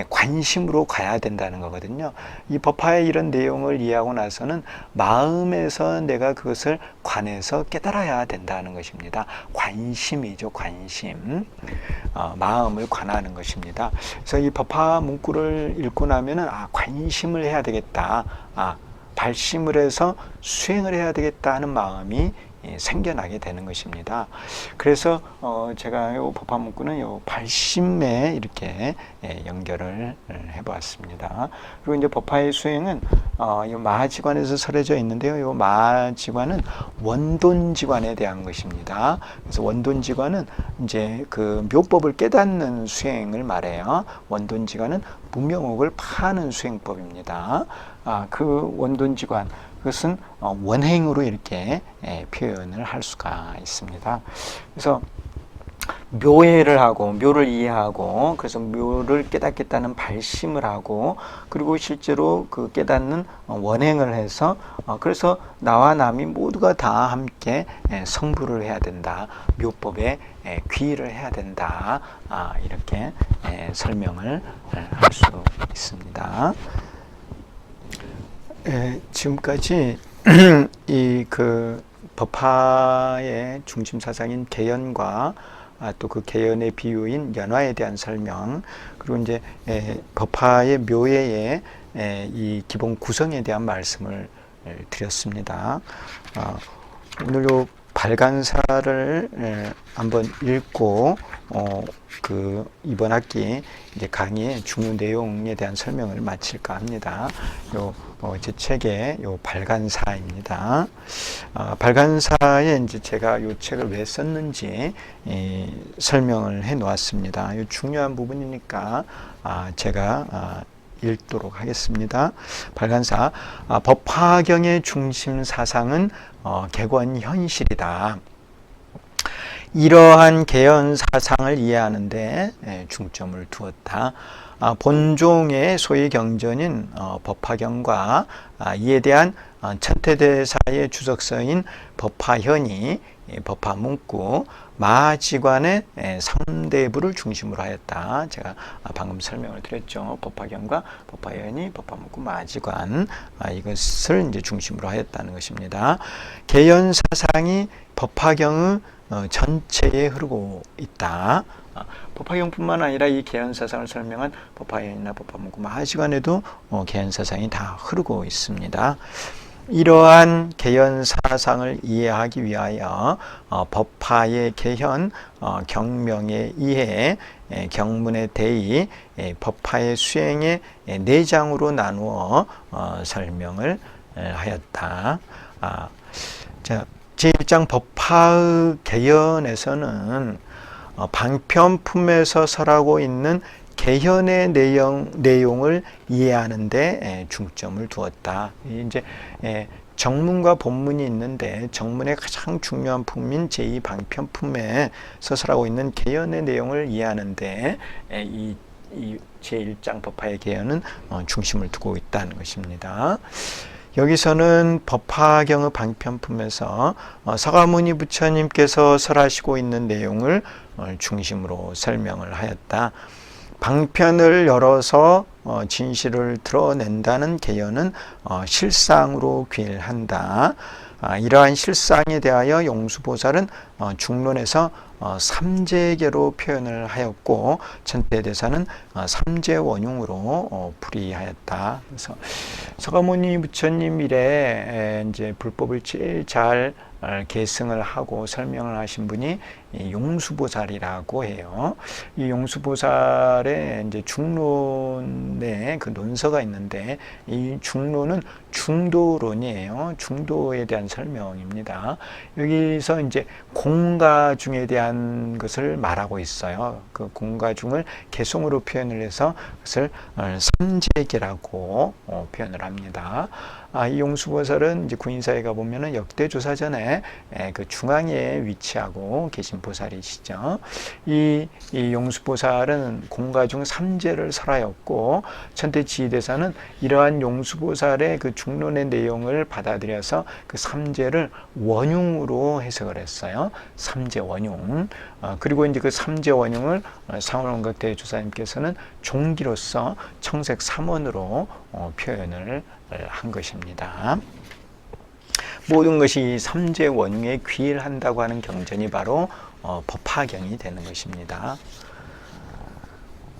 관심으로 가야 된다는 거거든요. 이 법화의 이런 내용을 이해하고 나서는 마음에서 내가 그것을 관해서 깨달아야 된다는 것입니다. 관심이죠. 관심. 마음을 관하는 것입니다. 그래서 이 법화 문구를 읽고 나면은 관심을 해야 되겠다. 발심을 해서 수행을 해야 되겠다 하는 마음이 생겨나게 되는 것입니다. 그래서 제가 이 법화 문구는 요 발심에 이렇게 연결을 해보았습니다. 그리고 이제 법화의 수행은 이 마하지관에서 설해져 있는데요. 이 마하지관은 원돈지관에 대한 것입니다. 그래서 원돈지관은 이제 그 묘법을 깨닫는 수행을 말해요. 원돈지관은 무명옥을 파는 수행법입니다. 그 원돈지관, 그것은 원행으로 이렇게 표현을 할 수가 있습니다. 그래서 묘해를 하고 묘를 이해하고 그래서 묘를 깨닫겠다는 발심을 하고 그리고 실제로 그 깨닫는 원행을 해서 그래서 나와 남이 모두가 다 함께 성불을 해야 된다. 묘법에 귀의를 해야 된다. 이렇게 설명을 할 수 있습니다. 지금까지 이 그 법화의 중심 사상인 개연과 또 그 개연의 비유인 연화에 대한 설명, 그리고 이제 법화의 묘예의 이 기본 구성에 대한 말씀을 드렸습니다. 오늘 요 발간사를 한번 읽고 그 이번 학기 이제 강의의 중요 내용에 대한 설명을 마칠까 합니다. 제 책의 요 발간사입니다. 발간사에 이제 제가 요 책을 왜 썼는지 설명을 해 놓았습니다. 요 중요한 부분이니까 제가 읽도록 하겠습니다. 발간사. 법화경의 중심 사상은 객원현실이다. 이러한 개연 사상을 이해하는데 중점을 두었다. 본종의 소위 경전인 법화경과 이에 대한 천태대사의 주석서인 법화현의, 법화문구, 마하지관의 3대부를 중심으로 하였다. 제가 방금 설명을 드렸죠. 법화경과 법화현의, 법화문구, 마하지관, 이것을 이제 중심으로 하였다는 것입니다. 개연 사상이 법화경의 전체에 흐르고 있다. 법화경뿐만 아니라 이 개연사상을 설명한 법화현이나 법화문구, 마하지관에도 개연사상이 다 흐르고 있습니다. 이러한 개연사상을 이해하기 위하여 법화의 개현, 경명의 이해, 경문의 대의, 법화의 수행의 4장으로 나누어 설명을 하였다. 자, 제1장 법화의 개연에서는 방편품에서 설하고 있는 개연의 내용을 이해하는 데 중점을 두었다. 이제 정문과 본문이 있는데 정문의 가장 중요한 품인 제2방편품에 서설하고 있는 개연의 내용을 이해하는데 이 제1장 법화의 개연은 중심을 두고 있다는 것입니다. 여기서는 법화경의 방편품에서 서가모니 부처님께서 설하시고 있는 내용을 중심으로 설명을 하였다. 방편을 열어서 진실을 드러낸다는 개연은 실상으로 귀일한다. 이러한 실상에 대하여 용수보살은 중론에서 삼재계로 표현을 하였고 천태대사는 삼재원흉으로 풀이하였다. 그래서 서가모니 부처님 이래 이제 불법을 제일 잘 계승을 하고 설명을 하신 분이 용수보살이라고 해요. 이 용수보살의 이제 중론에 그 논서가 있는데 이 중론은 중도론이에요. 중도에 대한 설명입니다. 여기서 이제 공가중에 대한 것을 말하고 있어요. 그 공가중을 개성으로 표현을 해서 그것을 삼재계라고 표현을 합니다. 이 용수보살은 이제 구인사에 가보면은 역대조사 전에 그 중앙에 위치하고 계신 보살이시죠. 이 용수보살은 공가중 삼재를 설하였고 천태지휘대사는 이러한 용수보살의 그 중론의 내용을 받아들여서 그 삼재를 원흉으로 해석을 했어요. 삼재 원흉. 그리고 이제 그 삼재 원흉을 상월원각대 조사님께서는 종기로서 청색 3원으로 표현을 한 것입니다. 모든 것이 삼재 원흉에 귀일한다고 하는 경전이 바로 법화경이 되는 것입니다.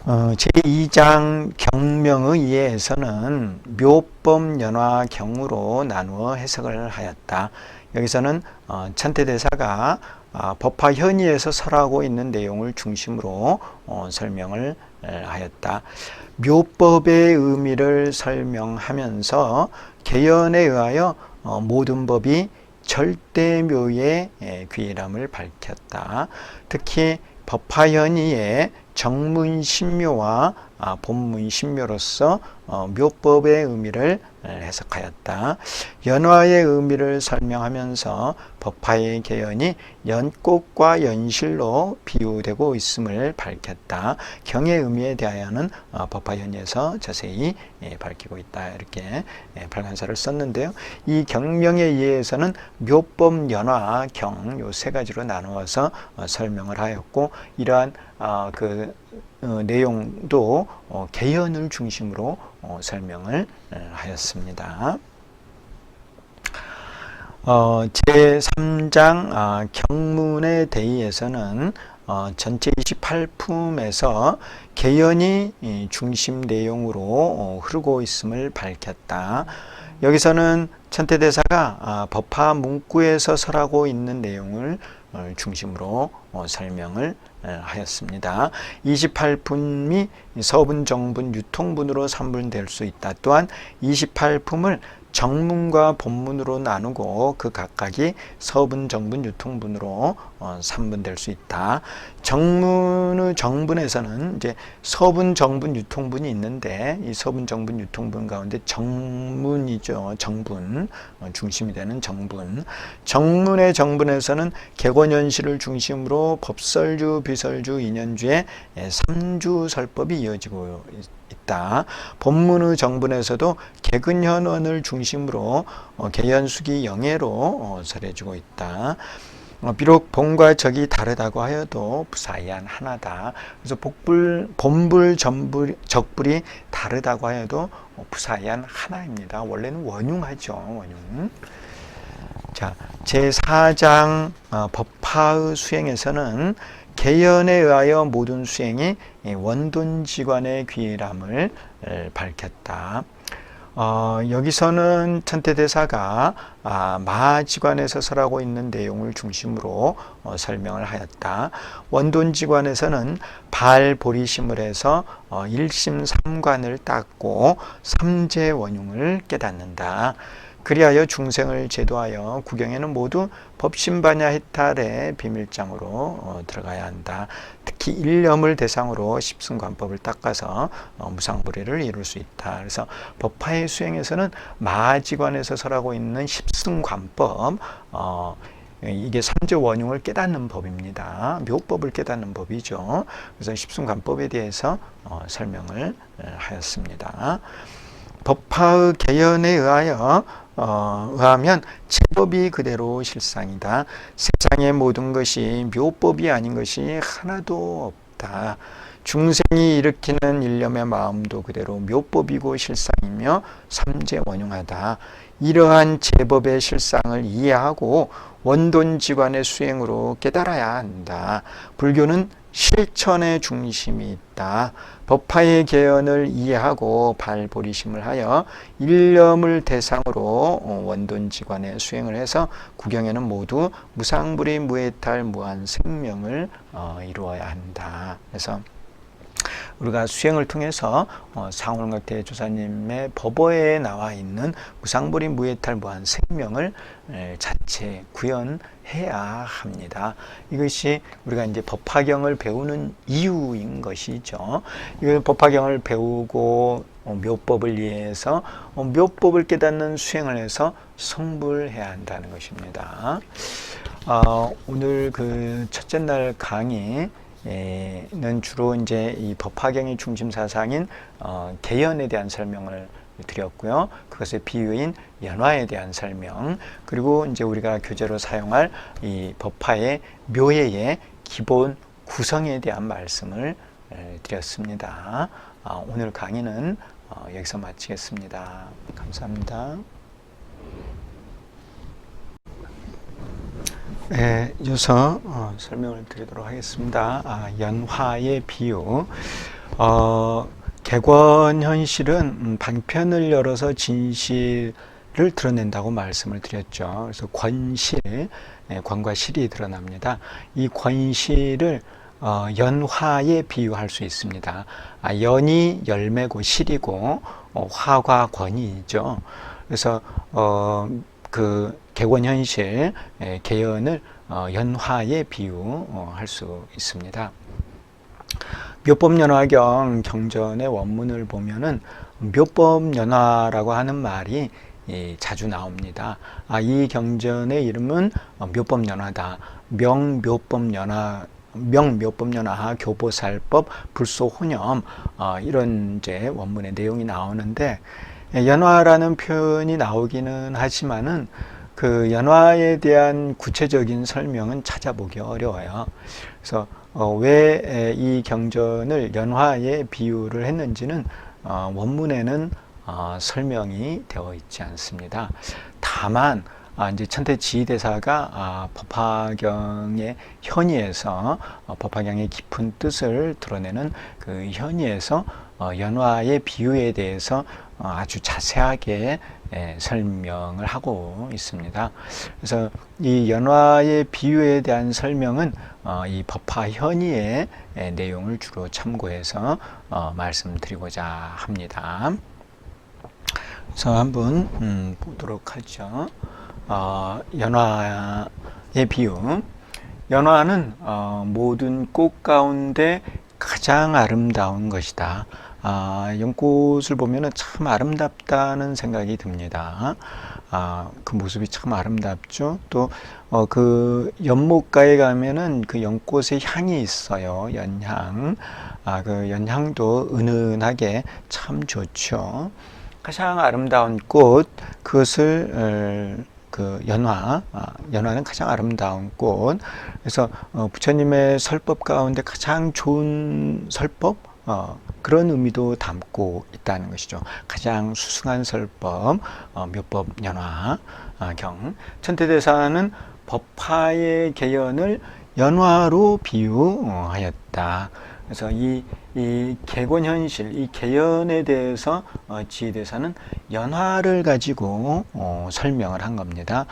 제2장 경명의 이해에서는 묘법연화경으로 나누어 해석을 하였다. 여기서는 천태대사가 법화현의에서 설하고 있는 내용을 중심으로 설명을 하였다. 묘법의 의미를 설명하면서 개연에 의하여 모든 법이 절대묘의 귀일함을 밝혔다. 특히 법화현의의 정문신묘와 본문신묘로서 묘법의 의미를 해석하였다. 연화의 의미를 설명하면서 법화의 개연이 연꽃과 연실로 비유되고 있음을 밝혔다. 경의 의미에 대하여는 법화현의에서 자세히 밝히고 있다. 이렇게 발간사를 썼는데요. 이 경명에 의해서는 묘법, 연화, 경 요 세 가지로 나누어서 설명을 하였고 이러한 그 내용도 개연을 중심으로 설명을 하였습니다. 제3장 경문의 대의에서는 전체 28품에서 개연이 중심 내용으로 흐르고 있음을 밝혔다. 여기서는 천태대사가 법화 문구에서 설하고 있는 내용을 중심으로 설명을 하였습니다. 28품이 서분, 정분, 유통분으로 삼분될 수 있다. 또한 28품을 정문과 본문으로 나누고 그 각각이 서분, 정분, 유통분으로 삼분될 수 있다. 정문의 정분에서는 이제 서분, 정분, 유통분이 있는데 이 서분, 정분, 유통분 가운데 정문이죠. 정분, 중심이 되는 정분. 정문의 정분에서는 객원연실을 중심으로 법설주, 비설주, 인연주의 3주 설법이 이어지고 있다. 본문의 정분에서도 객은현원을 중심으로 개연수기 영예로 설해주고 있다. 비록 본과 적이 다르다고 하여도 부사이한 하나다. 그래서 본불, 적불이 다르다고 하여도 부사이한 하나입니다. 원래는 원흉하죠. 원흉. 자, 제4장 법화의 수행에서는 개연에 의하여 모든 수행이 원돈지관의 귀일함을 밝혔다. 여기서는 천태대사가 마지관에서 설하고 있는 내용을 중심으로 설명을 하였다. 원돈지관에서는 발보리심을 해서 일심삼관을 닦고 삼재원흉을 깨닫는다. 그리하여 중생을 제도하여 구경에는 모두 법신반야 해탈의 비밀장으로 들어가야 한다. 특히 일념을 대상으로 십승관법을 닦아서 무상불회를 이룰 수 있다. 그래서 법화의 수행에서는 마지관에서 설하고 있는 십승관법, 이게 삼재원흉을 깨닫는 법입니다. 묘법을 깨닫는 법이죠. 그래서 십승관법에 대해서 설명을 하였습니다. 법화의 개연에 의하면 제법이 그대로 실상이다. 세상의 모든 것이 묘법이 아닌 것이 하나도 없다. 중생이 일으키는 일념의 마음도 그대로 묘법이고 실상이며 삼재원흉하다. 이러한 제법의 실상을 이해하고 원돈지관의 수행으로 깨달아야 한다. 불교는 실천의 중심이 있다. 법화의 개연을 이해하고 발보리심을 하여 일념을 대상으로 원돈지관의 수행을 해서 구경에는 모두 무상불의 무해탈 무한 생명을 이루어야 한다. 그래서 우리가 수행을 통해서 상홀각 대조사님의 법어에 나와 있는 무상불의 무해탈 무한 생명을 자체 구현해야 합니다. 이것이 우리가 이제 법화경을 배우는 이유인 것이죠. 이 법화경을 배우고 묘법을 이해해서 묘법을 깨닫는 수행을 해서 성불해야 한다는 것입니다. 오늘 그 첫째 날 강의 는 주로 이제 이 법화경의 중심 사상인 개연에 대한 설명을 드렸고요. 그것의 비유인 연화에 대한 설명, 그리고 이제 우리가 교재로 사용할 이 법화의 묘해의 기본 구성에 대한 말씀을 드렸습니다. 오늘 강의는 여기서 마치겠습니다. 감사합니다. 이어서 설명을 드리도록 하겠습니다. 연화의 비유. 객원현실은 방편을 열어서 진실을 드러낸다고 말씀을 드렸죠. 그래서 권실, 권과 실이 드러납니다. 이 권실을 연화에 비유할 수 있습니다. 연이 열매고 실이고 화과 권이죠. 그래서 그 객원현실, 개연을 연화에 비유할 수 있습니다. 묘법연화경 경전의 원문을 보면은 묘법연화라고 하는 말이 자주 나옵니다. 이 경전의 이름은 묘법연화다. 명묘법연화, 교보살법, 불소혼염, 이런 이제 원문의 내용이 나오는데, 연화라는 표현이 나오기는 하지만은 그 연화에 대한 구체적인 설명은 찾아보기 어려워요. 그래서 왜 이 경전을 연화에 비유를 했는지는 원문에는 설명이 되어 있지 않습니다. 다만 이제 천태지휘대사가 법화경의 현의에서 법화경의 깊은 뜻을 드러내는 그 현의에서 연화의 비유에 대해서 아주 자세하게 설명을 하고 있습니다. 그래서 이 연화의 비유에 대한 설명은 이 법화 현의의 내용을 주로 참고해서 말씀드리고자 합니다. 그래서 한번 보도록 하죠. 연화의 비유. 연화는 모든 꽃 가운데 가장 아름다운 것이다. 연꽃을 보면은 참 아름답다는 생각이 듭니다. 그 모습이 참 아름답죠. 또 그 연못가에 가면은 그 연꽃의 향이 있어요. 연향. 그 연향도 은은하게 참 좋죠. 가장 아름다운 꽃, 그것을 그 연화는 가장 아름다운 꽃. 그래서 부처님의 설법 가운데 가장 좋은 설법, 그런 의미도 담고 있다는 것이죠. 가장 수승한 설법, 묘법 연화경. 천태대사는 법화의 개연을 연화로 비유하였다. 그래서 이 객원현실, 이 개연에 대해서 지혜대사는 연화를 가지고 설명을 한 겁니다.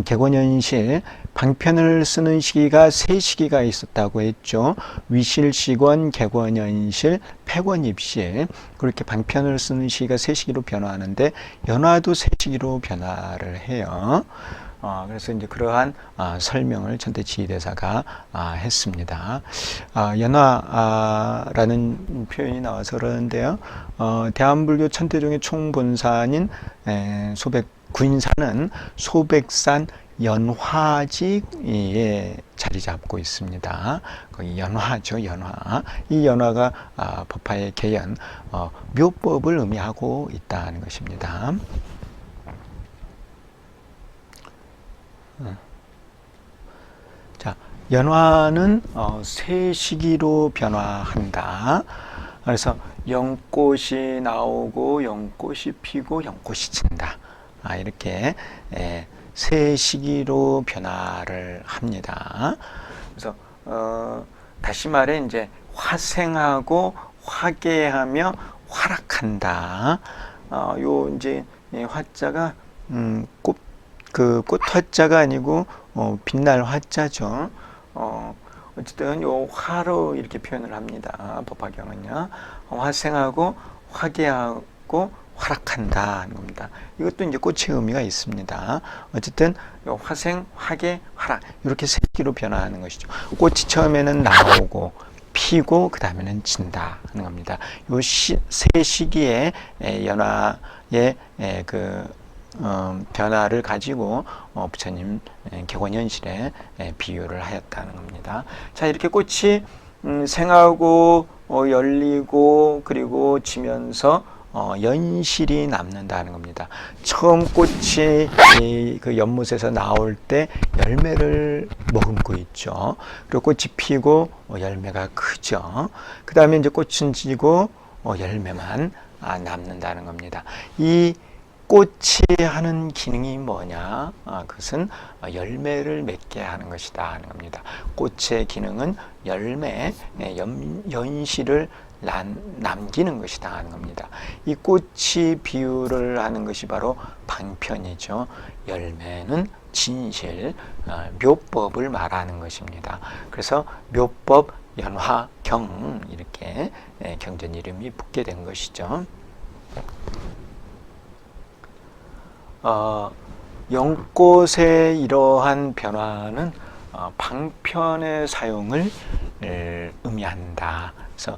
객원현실 방편을 쓰는 시기가 세 시기가 있었다고 했죠. 위실시권, 객원현실, 폐권입실. 그렇게 방편을 쓰는 시기가 세 시기로 변화하는데 연화도 세 시기로 변화를 해요. 그래서 이제 그러한 설명을 천태지휘대사가 했습니다. 연화라는 표현이 나와서 그러는데요. 대한불교 천태종의 총본산인 구인산은 소백산 연화직에 자리 잡고 있습니다. 거기 연화죠, 연화. 이 연화가 법화의 개연, 묘법을 의미하고 있다는 것입니다. 자, 연화는 세 시기로 변화한다. 그래서 연꽃이 나오고 연꽃이 피고 연꽃이 진다. 이렇게 세 시기로 변화를 합니다. 그래서 다시 말해 이제 화생하고 화개하며 활락한다. 요 이제 화자가 꽃 화자가 아니고 빛날 화자죠. 어쨌든 요 화로 이렇게 표현을 합니다. 법화경은요. 화생하고 화개하고 활락한다는 겁니다. 이것도 이제 꽃의 의미가 있습니다. 어쨌든 요 화생, 화개, 활락 이렇게 세 시기로 변화하는 것이죠. 꽃이 처음에는 나오고 피고 그 다음에는 진다는 겁니다. 요 세 시기에 연화의 변화를 가지고 부처님 객원현실에 비유를 하였다는 겁니다. 자, 이렇게 꽃이 생하고 열리고 그리고 지면서 연실이 남는다는 겁니다. 처음 꽃이 그 연못에서 나올 때 열매를 머금고 있죠. 그리고 꽃이 피고 열매가 크죠. 그 다음에 이제 꽃은 지고 열매만 남는다는 겁니다. 이 꽃이 하는 기능이 뭐냐? 그것은 열매를 맺게 하는 것이다 하는 겁니다. 꽃의 기능은 열매, 연실을 남기는 것이다 하는 겁니다. 이 꽃이 비유를 하는 것이 바로 방편이죠. 열매는 진실, 묘법을 말하는 것입니다. 그래서 묘법, 연화, 경 이렇게 경전 이름이 붙게 된 것이죠. 연꽃의 이러한 변화는 방편의 사용을 의미한다. 그래서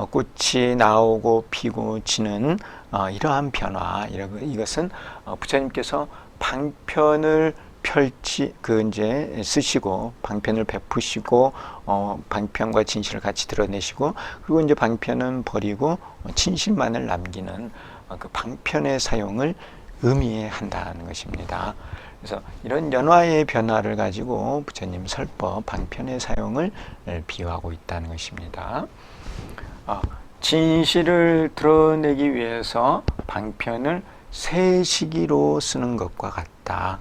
꽃이 나오고 피고 지는 이러한 변화, 이것은 부처님께서 방편을 이제 쓰시고 방편을 베푸시고 방편과 진실을 같이 드러내시고 그리고 이제 방편은 버리고 진실만을 남기는 그 방편의 사용을 의미한다는 것입니다. 그래서 이런 연화의 변화를 가지고 부처님 설법 방편의 사용을 비유하고 있다는 것입니다. 진실을 드러내기 위해서 방편을 세 시기로 쓰는 것과 같다.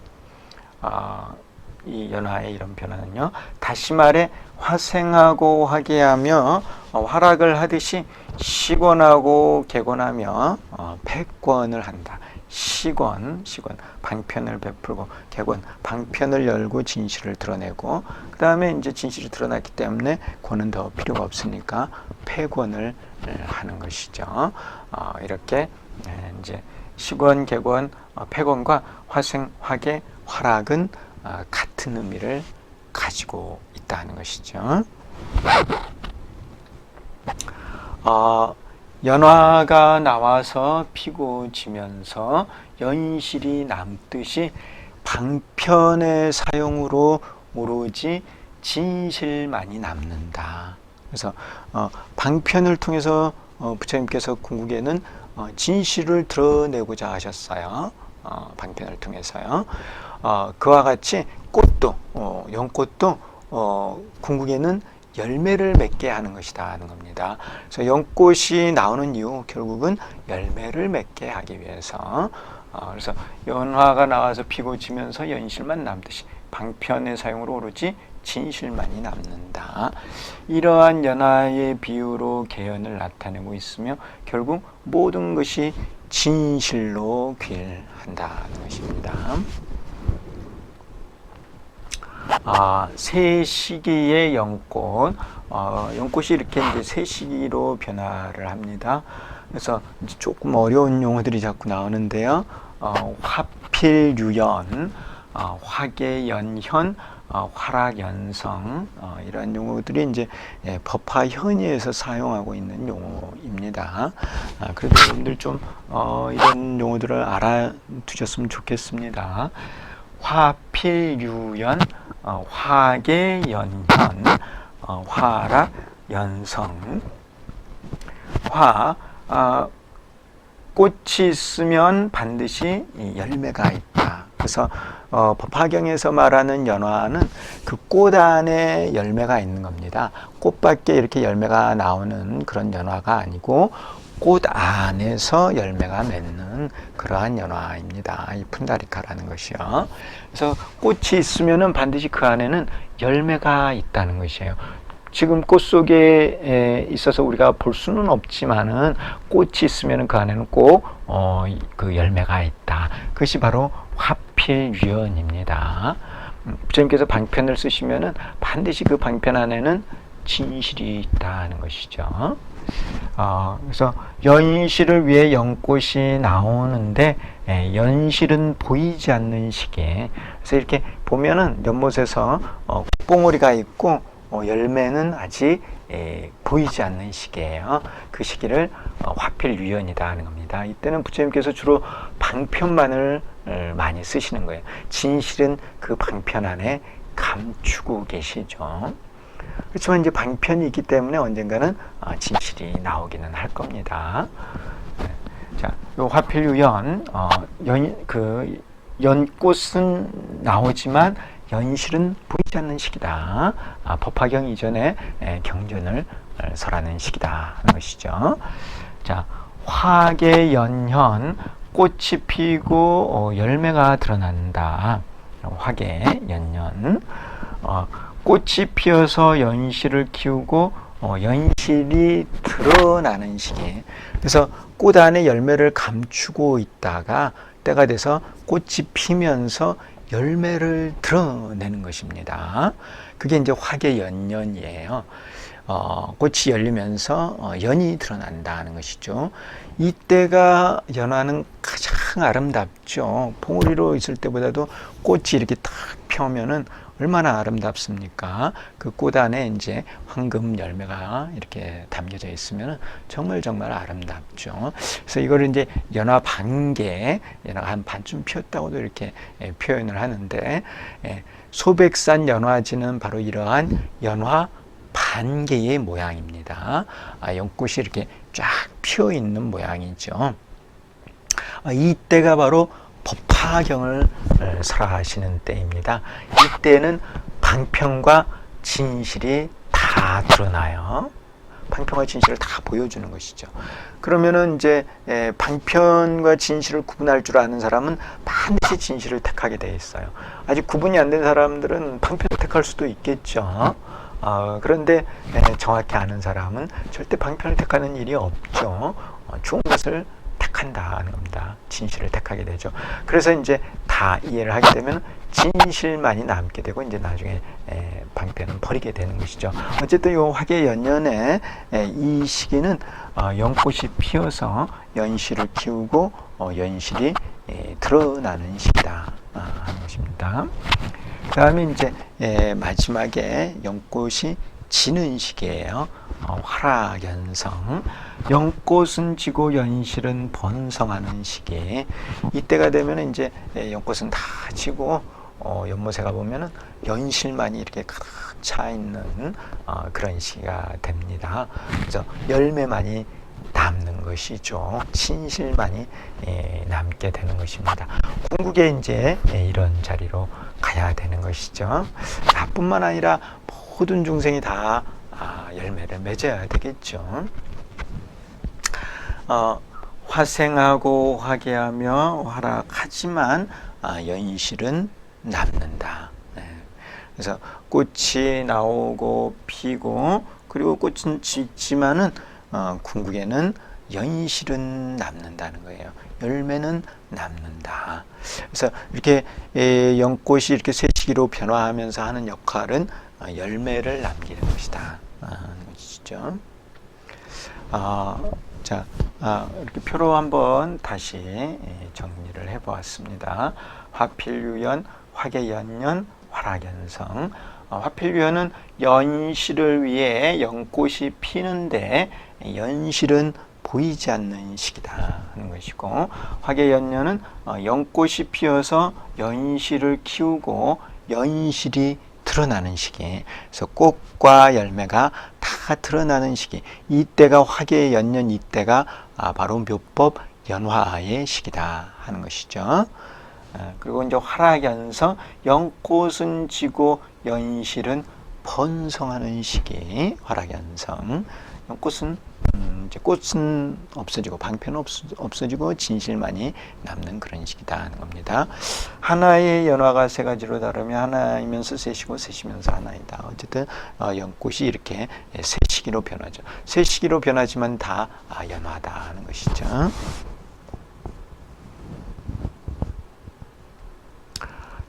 이 연화의 이런 변화는요. 다시 말해 화생하고 화개하며 활락을 하듯이 시권하고 객원하며 패권을 한다. 시권, 방편을 베풀고, 객원, 방편을 열고 진실을 드러내고, 그 다음에 이제 진실이 드러났기 때문에 권은 더 필요가 없으니까 패권을 하는 것이죠. 이렇게 이제 시권, 객원, 패권과 화생, 화개, 활락은 같은 의미를 가지고 있다는 것이죠. 연화가 나와서 피고 지면서 연실이 남듯이 방편의 사용으로 오로지 진실만이 남는다. 그래서 방편을 통해서 부처님께서 궁극에는 진실을 드러내고자 하셨어요. 방편을 통해서요. 그와 같이 꽃도 연꽃도 궁극에는 열매를 맺게 하는 것이다 하는 겁니다. 그래서 연꽃이 나오는 이유 결국은 열매를 맺게 하기 위해서 그래서 연화가 나와서 피고 지면서 연실만 남듯이 방편의 사용으로 오로지 진실만이 남는다. 이러한 연화의 비유로 개연을 나타내고 있으며 결국 모든 것이 진실로 귀일한다는 것입니다. 세 시기의 연꽃, 연꽃이 이렇게 이제 세 시기로 변화를 합니다. 그래서 이제 조금 어려운 용어들이 자꾸 나오는데요. 화필유연, 화계연현, 화락연성, 이런 용어들이 이제 법화 현의에서 사용하고 있는 용어입니다. 그래도 여러분들 좀 이런 용어들을 알아두셨으면 좋겠습니다. 화필유연, 화계연현, 화락연성. 꽃이 있으면 반드시 열매가 있다. 그래서 법화경에서 말하는 연화는 그 꽃 안에 열매가 있는 겁니다. 꽃밖에 이렇게 열매가 나오는 그런 연화가 아니고 꽃 안에서 열매가 맺는 그러한 연화입니다. 이 푼다리카라는 것이요. 그래서 꽃이 있으면은 반드시 그 안에는 열매가 있다는 것이에요. 지금 꽃 속에 있어서 우리가 볼 수는 없지만은 꽃이 있으면 그 안에는 꼭 그 열매가 있다. 그것이 바로 화필유연입니다. 부처님께서 방편을 쓰시면은 반드시 그 방편 안에는 진실이 있다는 것이죠. 그래서 연실을 위해 연꽃이 나오는데 연실은 보이지 않는 시기에, 그래서 이렇게 보면은 연못에서 꽃봉오리가 있고 열매는 아직 보이지 않는 시기예요. 그 시기를 화필유연이다 하는 겁니다. 이때는 부처님께서 주로 방편만을 많이 쓰시는 거예요. 진실은 그 방편 안에 감추고 계시죠. 그렇지만 이제 방편이 있기 때문에 언젠가는 진실이 나오기는 할 겁니다. 자, 요 화필유연, 연꽃은 나오지만 연실은 보이지 않는 시기다. 법화경 이전에 경전을 설하는 시기다 하는 것이죠. 자, 화계연현, 꽃이 피고 열매가 드러난다. 화계연현, 꽃이 피어서 연실을 키우고 연실이 드러나는 시기. 그래서 꽃 안에 열매를 감추고 있다가 때가 돼서 꽃이 피면서 열매를 드러내는 것입니다. 그게 이제 화계연연이에요. 꽃이 열리면서 연이 드러난다는 것이죠. 이때가 연화는 가장 아름답죠. 봉우리로 있을 때보다도 꽃이 이렇게 탁 펴면은 얼마나 아름답습니까? 그 꽃 안에 이제 황금 열매가 이렇게 담겨져 있으면 정말 아름답죠. 그래서 이거를 이제 연화 반개, 연화가 한 반쯤 피었다고도 이렇게 표현을 하는데, 소백산 연화지는 바로 이러한 연화 반개의 모양입니다. 연꽃이 이렇게 쫙 피어 있는 모양이죠. 이때가 바로 법화경을 설하시는 때입니다. 이때는 방편과 진실이 다 드러나요. 방편과 진실을 다 보여주는 것이죠. 그러면은 이제 방편과 진실을 구분할 줄 아는 사람은 반드시 진실을 택하게 돼 있어요. 아직 구분이 안 된 사람들은 방편을 택할 수도 있겠죠. 그런데 정확히 아는 사람은 절대 방편을 택하는 일이 없죠. 좋은 것을 택한다는 겁니다. 진실을 택하게 되죠. 그래서 이제 다 이해를 하게 되면 진실만이 남게 되고 이제 나중에 방편은 버리게 되는 것이죠. 어쨌든 이 화계연년의 이 시기는 연꽃이 피어서 연실을 키우고 연실이 드러나는 시기다 하는 것입니다. 그 다음에 이제 마지막에 연꽃이 지는 시기예요. 화락연성. 연꽃은 지고 연실은 번성하는 시기. 이때가 되면 이제 연꽃은 다 지고 연못에 가 보면은 연실만이 이렇게 가득 차 있는 그런 시기가 됩니다. 그래서 열매만이 남는 것이죠. 진실만이 남게 되는 것입니다. 궁극에 이제 이런 자리로 가야 되는 것이죠. 나뿐만 아니라 모든 중생이 다 열매를 맺어야 되겠죠. 화생하고 화개하며 화락하지만 연실은 남는다. 그래서 꽃이 나오고 피고 그리고 꽃은 지지만은 궁극에는 연실은 남는다는 거예요. 열매는 남는다. 그래서 이렇게 연꽃이 이렇게 새시기로 변화하면서 하는 역할은 열매를 남기는 것이다. 것이죠. 자, 이렇게 표로 한번 다시 정리를 해보았습니다. 화필유연, 화계연년, 화락연성. 화필유연은 연실을 위해 연꽃이 피는데 연실은 보이지 않는 시기다 하는 것이고, 화계연년은 연꽃이 피어서 연실을 키우고 연실이 드러나는 시기. 그래서 꽃과 열매가 다 드러나는 시기. 이때가 화계연년, 이때가 바로 묘법 연화의 시기다 하는 것이죠. 그리고 이제 화락연성, 연꽃은 지고 연실은 번성하는 시기. 화락연성. 연꽃은 이제 꽃은 없어지고 방편은 없어지고 진실만이 남는 그런 시기다 하는 겁니다. 하나의 연화가 세 가지로 다르면 하나이면서 셋이고 셋이면서 하나이다. 어쨌든 연꽃이 이렇게 세 시기로 변하죠. 세 시기로 변하지만 다 연화다 하는 것이죠.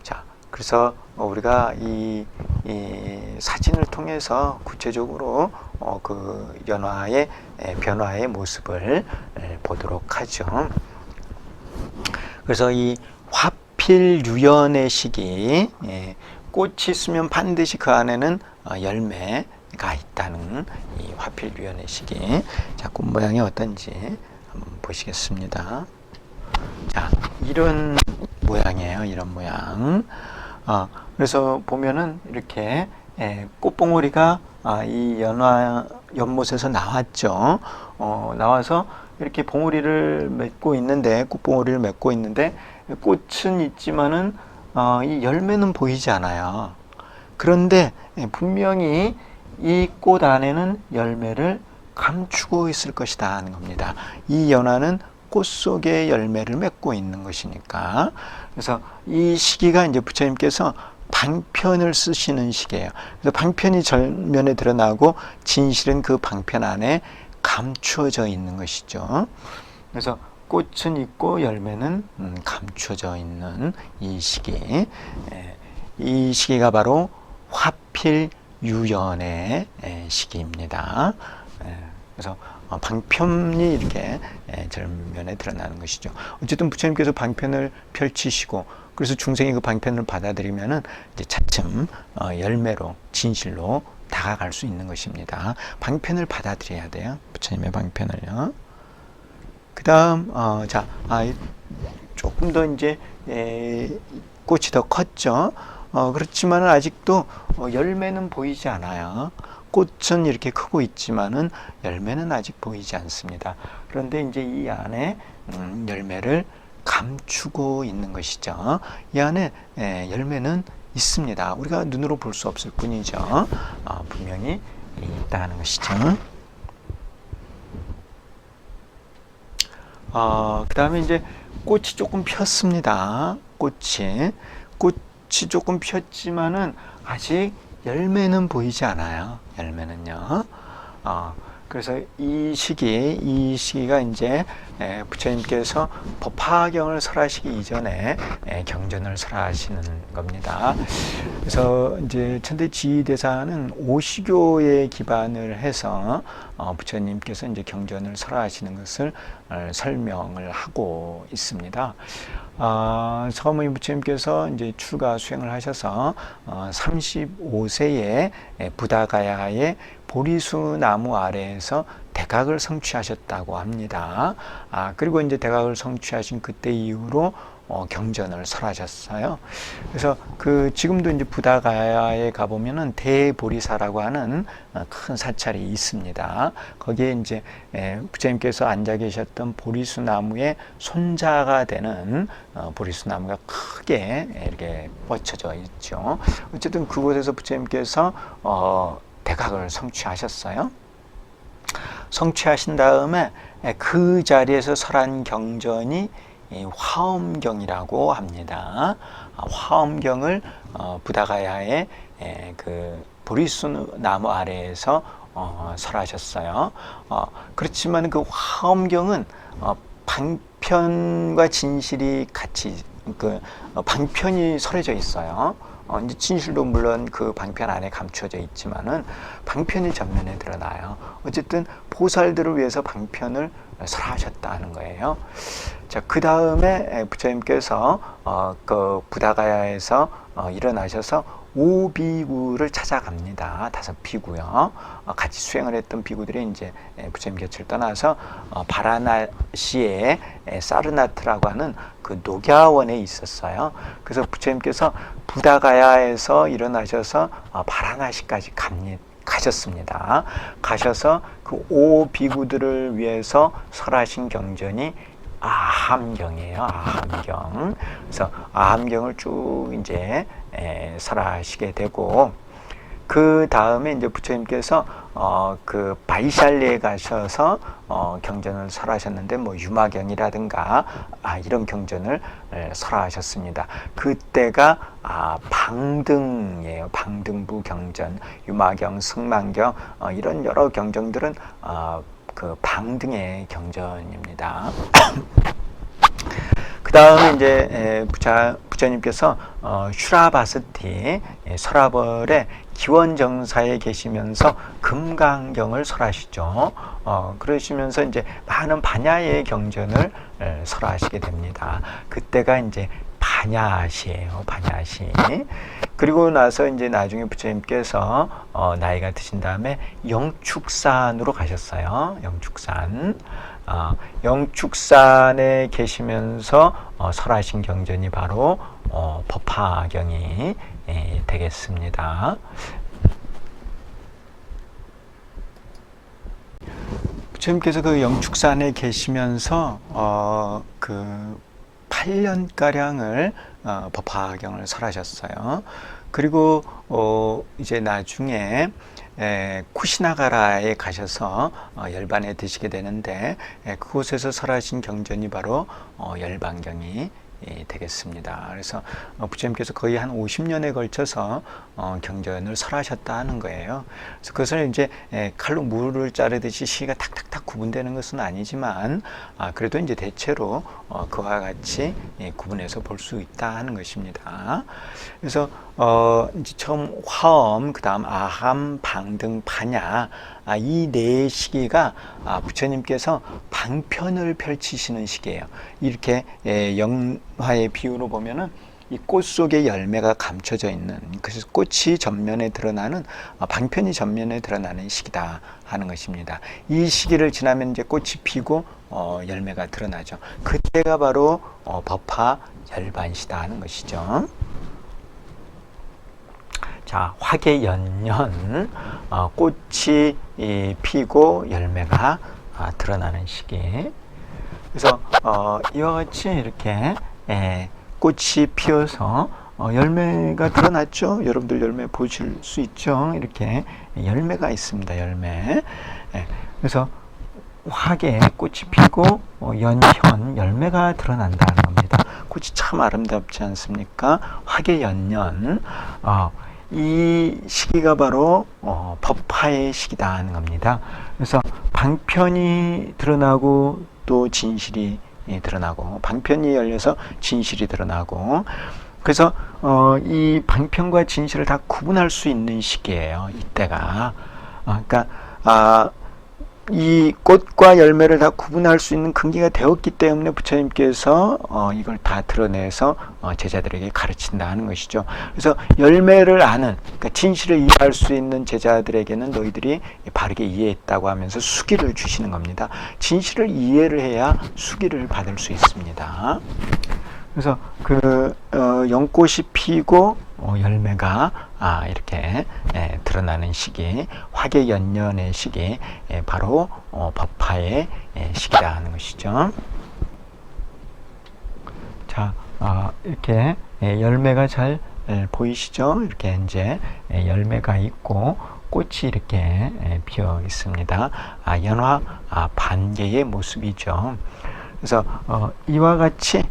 자, 그래서 우리가 이 사진을 통해서 구체적으로 그 연화의 변화의 모습을 보도록 하죠. 그래서 이 화필유연의 시기, 꽃이 있으면 반드시 그 안에는 열매가 있다는 이 화필유연의 시기. 자, 꽃 모양이 어떤지 한번 보시겠습니다. 자, 이런 모양이에요. 이런 모양. 그래서 보면은 이렇게 꽃봉오리가 이 연못에서 나왔죠. 나와서 이렇게 봉오리를 맺고 있는데, 꽃봉오리를 맺고 있는데, 꽃은 있지만은 이 열매는 보이지 않아요. 그런데 분명히 이 꽃 안에는 열매를 감추고 있을 것이다 하는 겁니다. 이 연화는 꽃 속에 열매를 맺고 있는 것이니까. 그래서 이 시기가 이제 부처님께서 방편을 쓰시는 시기예요. 그래서 방편이 전면에 드러나고 진실은 그 방편 안에 감추어져 있는 것이죠. 그래서 꽃은 있고 열매는 감추어져 있는 이 시기. 이 시기가 바로 화필유연의 시기입니다. 그래서 방편이 이렇게 전면에 드러나는 것이죠. 어쨌든 부처님께서 방편을 펼치시고, 그래서 중생이 그 방편을 받아들이면은 이제 차츰 열매로 진실로 다가갈 수 있는 것입니다. 방편을 받아들여야 돼요. 부처님의 방편을요. 그다음 조금 더 이제 꽃이 더 컸죠. 그렇지만 아직도 열매는 보이지 않아요. 꽃은 이렇게 크고 있지만은 열매는 아직 보이지 않습니다. 그런데 이제 이 안에 열매를 감추고 있는 것이죠. 이 안에 열매는 있습니다. 우리가 눈으로 볼 수 없을 뿐이죠. 분명히 있다는 것이죠. 그 다음에 이제 꽃이 조금 폈습니다. 꽃이 조금 폈지만은 아직 열매는 보이지 않아요. 열매는요. 그래서 이 시기가 이제 부처님께서 법화경을 설하시기 이전에 경전을 설하시는 겁니다. 그래서 이제 천대지휘대사는 오시교에 기반을 해서 부처님께서 이제 경전을 설하시는 것을 설명을 하고 있습니다. 서가모니 부처님께서 이제 출가 수행을 하셔서 35세에 부다가야의 보리수 나무 아래에서 대각을 성취하셨다고 합니다. 그리고 이제 대각을 성취하신 그때 이후로 경전을 설하셨어요. 그래서 지금도 이제 부다가야에 가보면은 대보리사라고 하는 큰 사찰이 있습니다. 거기에 이제 부처님께서 앉아 계셨던 보리수 나무의 손자가 되는 보리수 나무가 크게 이렇게 뻗쳐져 있죠. 어쨌든 그곳에서 부처님께서 대각을 성취하셨어요. 성취하신 다음에 그 자리에서 설한 경전이 이 화엄경이라고 합니다. 화엄경을 부다가야의 그 보리수 나무 아래에서 설하셨어요. 그렇지만 그 화엄경은 방편과 진실이 같이 방편이 설해져 있어요. 이제 진실도 물론 그 방편 안에 감추어져 있지만은 방편이 전면에 드러나요. 어쨌든 보살들을 위해서 방편을 설하셨다는 거예요. 자, 그 다음에 부처님께서 그 부다가야에서 일어나셔서 오비구를 찾아갑니다. 5비구요. 같이 수행을 했던 비구들이 이제 부처님 곁을 떠나서 바라나시에 사르나트라고 하는 그 녹야원에 있었어요. 그래서 부처님께서 부다가야에서 일어나셔서 바라나시까지 가셨습니다. 가셔서 그 오비구들을 위해서 설하신 경전이 아함경이에요. 아함경. 그래서 아함경을 쭉 이제 설하시게 되고, 그 다음에 이제 부처님께서 그 바이샬리에 가셔서 경전을 설하셨는데 뭐 유마경이라든가 이런 경전을 설하셨습니다. 그때가 방등이에요. 방등부 경전, 유마경, 승만경 이런 여러 경전들은 그 방등의 경전입니다. 그 다음에 이제 부처님께서 슈라바스티 서라벌의 기원정사에 계시면서 금강경을 설하시죠. 그러시면서 이제 많은 반야의 경전을 설하시게 됩니다. 그때가 이제 반야시예요. 반야시. 그리고 나서 이제 나중에 부처님께서 나이가 드신 다음에 영축산으로 가셨어요. 영축산. 영축산에 계시면서 설하신 경전이 바로 법화경이 되겠습니다. 부처님께서 그 영축산에 계시면서 그 8년가량을 법화경을 설하셨어요. 그리고 이제 나중에 쿠시나가라에 가셔서 열반에 드시게 되는데 그곳에서 설하신 경전이 바로 열반경이 되겠습니다. 그래서 부처님께서 거의 한 50년에 걸쳐서 경전을 설하셨다 하는 거예요. 그래서 그것을 이제 칼로 물을 자르듯이 시가 탁탁탁 구분되는 것은 아니지만 그래도 이제 대체로 그와 같이 구분해서 볼 수 있다 하는 것입니다. 그래서 이제 처음 화엄, 그 다음 아함, 방등, 반야 이 네 시기가 부처님께서 방편을 펼치시는 시기예요. 이렇게 영화의 비유로 보면은 이 꽃 속에 열매가 감춰져 있는, 그래서 꽃이 전면에 드러나는 방편이 전면에 드러나는 시기다 하는 것입니다. 이 시기를 지나면 이제 꽃이 피고 열매가 드러나죠. 그때가 바로 법화 열반시다 하는 것이죠. 자, 화개연년, 꽃이 피고 열매가 드러나는 시기. 그래서 이와 같이 이렇게 꽃이 피어서 열매가 드러났죠. 여러분들 열매 보실 수 있죠. 이렇게 열매가 있습니다. 열매. 그래서 화개 꽃이 피고 연현 열매가 드러난다는 겁니다. 꽃이 참 아름답지 않습니까? 화개연년. 이 시기가 바로 법화의 시기다 하는 겁니다. 그래서 방편이 드러나고 또 진실이 드러나고, 방편이 열려서 진실이 드러나고, 그래서 이 방편과 진실을 다 구분할 수 있는 시기예요. 이때가. 그러니까 이 꽃과 열매를 다 구분할 수 있는 근기가 되었기 때문에 부처님께서 이걸 다 드러내서 제자들에게 가르친다 하는 것이죠. 그래서 열매를 아는, 그러니까 진실을 이해할 수 있는 제자들에게는 너희들이 바르게 이해했다고 하면서 수기를 주시는 겁니다. 진실을 이해를 해야 수기를 받을 수 있습니다. 그래서 그 연꽃이 피고 열매가 이렇게 드러나는 시기, 화개연년의 시기, 바로 법화의 시기다 하는 것이죠. 자, 이렇게 열매가 잘 보이시죠? 이렇게 이제 열매가 있고 꽃이 이렇게 피어 있습니다. 연화 반개의 모습이죠. 그래서 이와 같이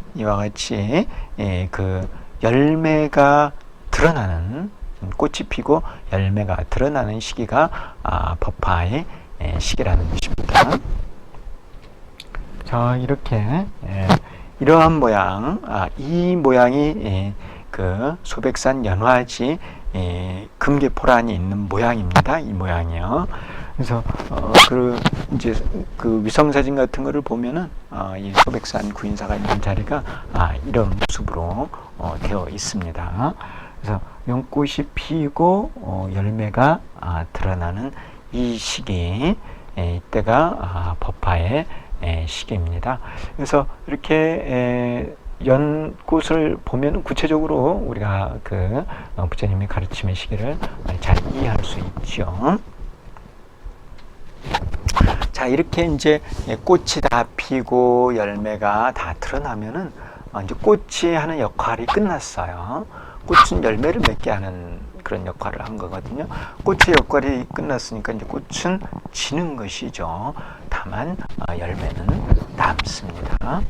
그 열매가 드러나는 꽃이 피고 열매가 드러나는 시기가 버파의 시기라는 것입니다. 자, 이렇게 이러한 모양, 이 모양이 그 소백산 연화지 금계포란이 있는 모양입니다. 이 모양이요. 그래서 이제 그 위성 사진 같은 거를 보면은 이 소백산 구인사가 있는 자리가 이런 모습으로 되어 있습니다. 그래서 연꽃이 피고 열매가 드러나는 이 시기, 이때가 버파의 시기입니다. 그래서 이렇게 연꽃을 보면 구체적으로 우리가 그 부처님의 가르침의 시기를 잘 이해할 수 있죠. 자, 이렇게 이제 꽃이 다 피고 열매가 다 드러나면은 이제 꽃이 하는 역할이 끝났어요. 꽃은 열매를 맺게 하는 그런 역할을 한 거거든요. 꽃의 역할이 끝났으니까 이제 꽃은 지는 것이죠. 다만 열매는 남습니다.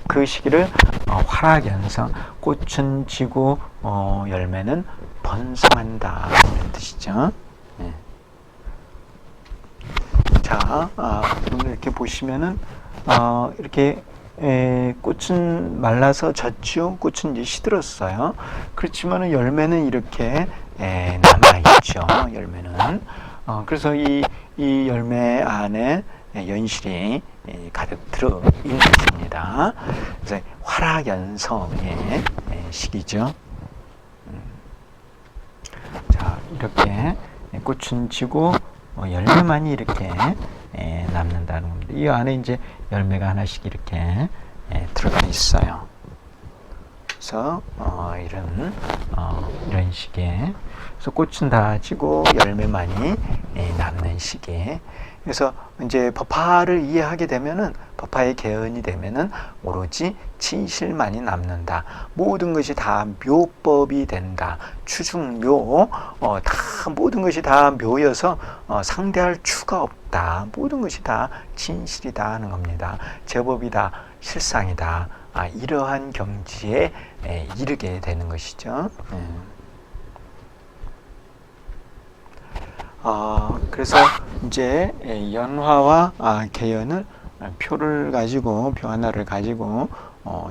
그 시기를 활화견성, 꽃은 지고 열매는 번성한다 이런 뜻이죠. 네. 자, 오늘 이렇게 보시면은 이렇게 꽃은 말라서 졌죠. 꽃은 이제 시들었어요. 그렇지만은 열매는 이렇게 남아있죠. 열매는. 그래서 이 열매 안에 연실이 가득 들어 있는 것입니다. 그래서 활화연성의 시기죠. 자, 이렇게 꽃은 지고 열매만이 이렇게 남는다는 겁니다. 이 안에 이제 열매가 하나씩 이렇게 들어가 있어요. 그래서 이런 시기에, 그래서 꽃은 다 지고 열매만이 남는 시기에, 그래서 이제 법화를 이해하게 되면은, 법화의 개연이 되면은 오로지 진실만이 남는다. 모든 것이 다 묘법이 된다. 추중묘, 다 모든 것이 다 묘여서 상대할 추가 없다. 모든 것이 다 진실이다 하는 겁니다. 제법이다, 실상이다. 이러한 경지에 이르게 되는 것이죠. 그래서 이제 연화와 개연을 표 하나를 가지고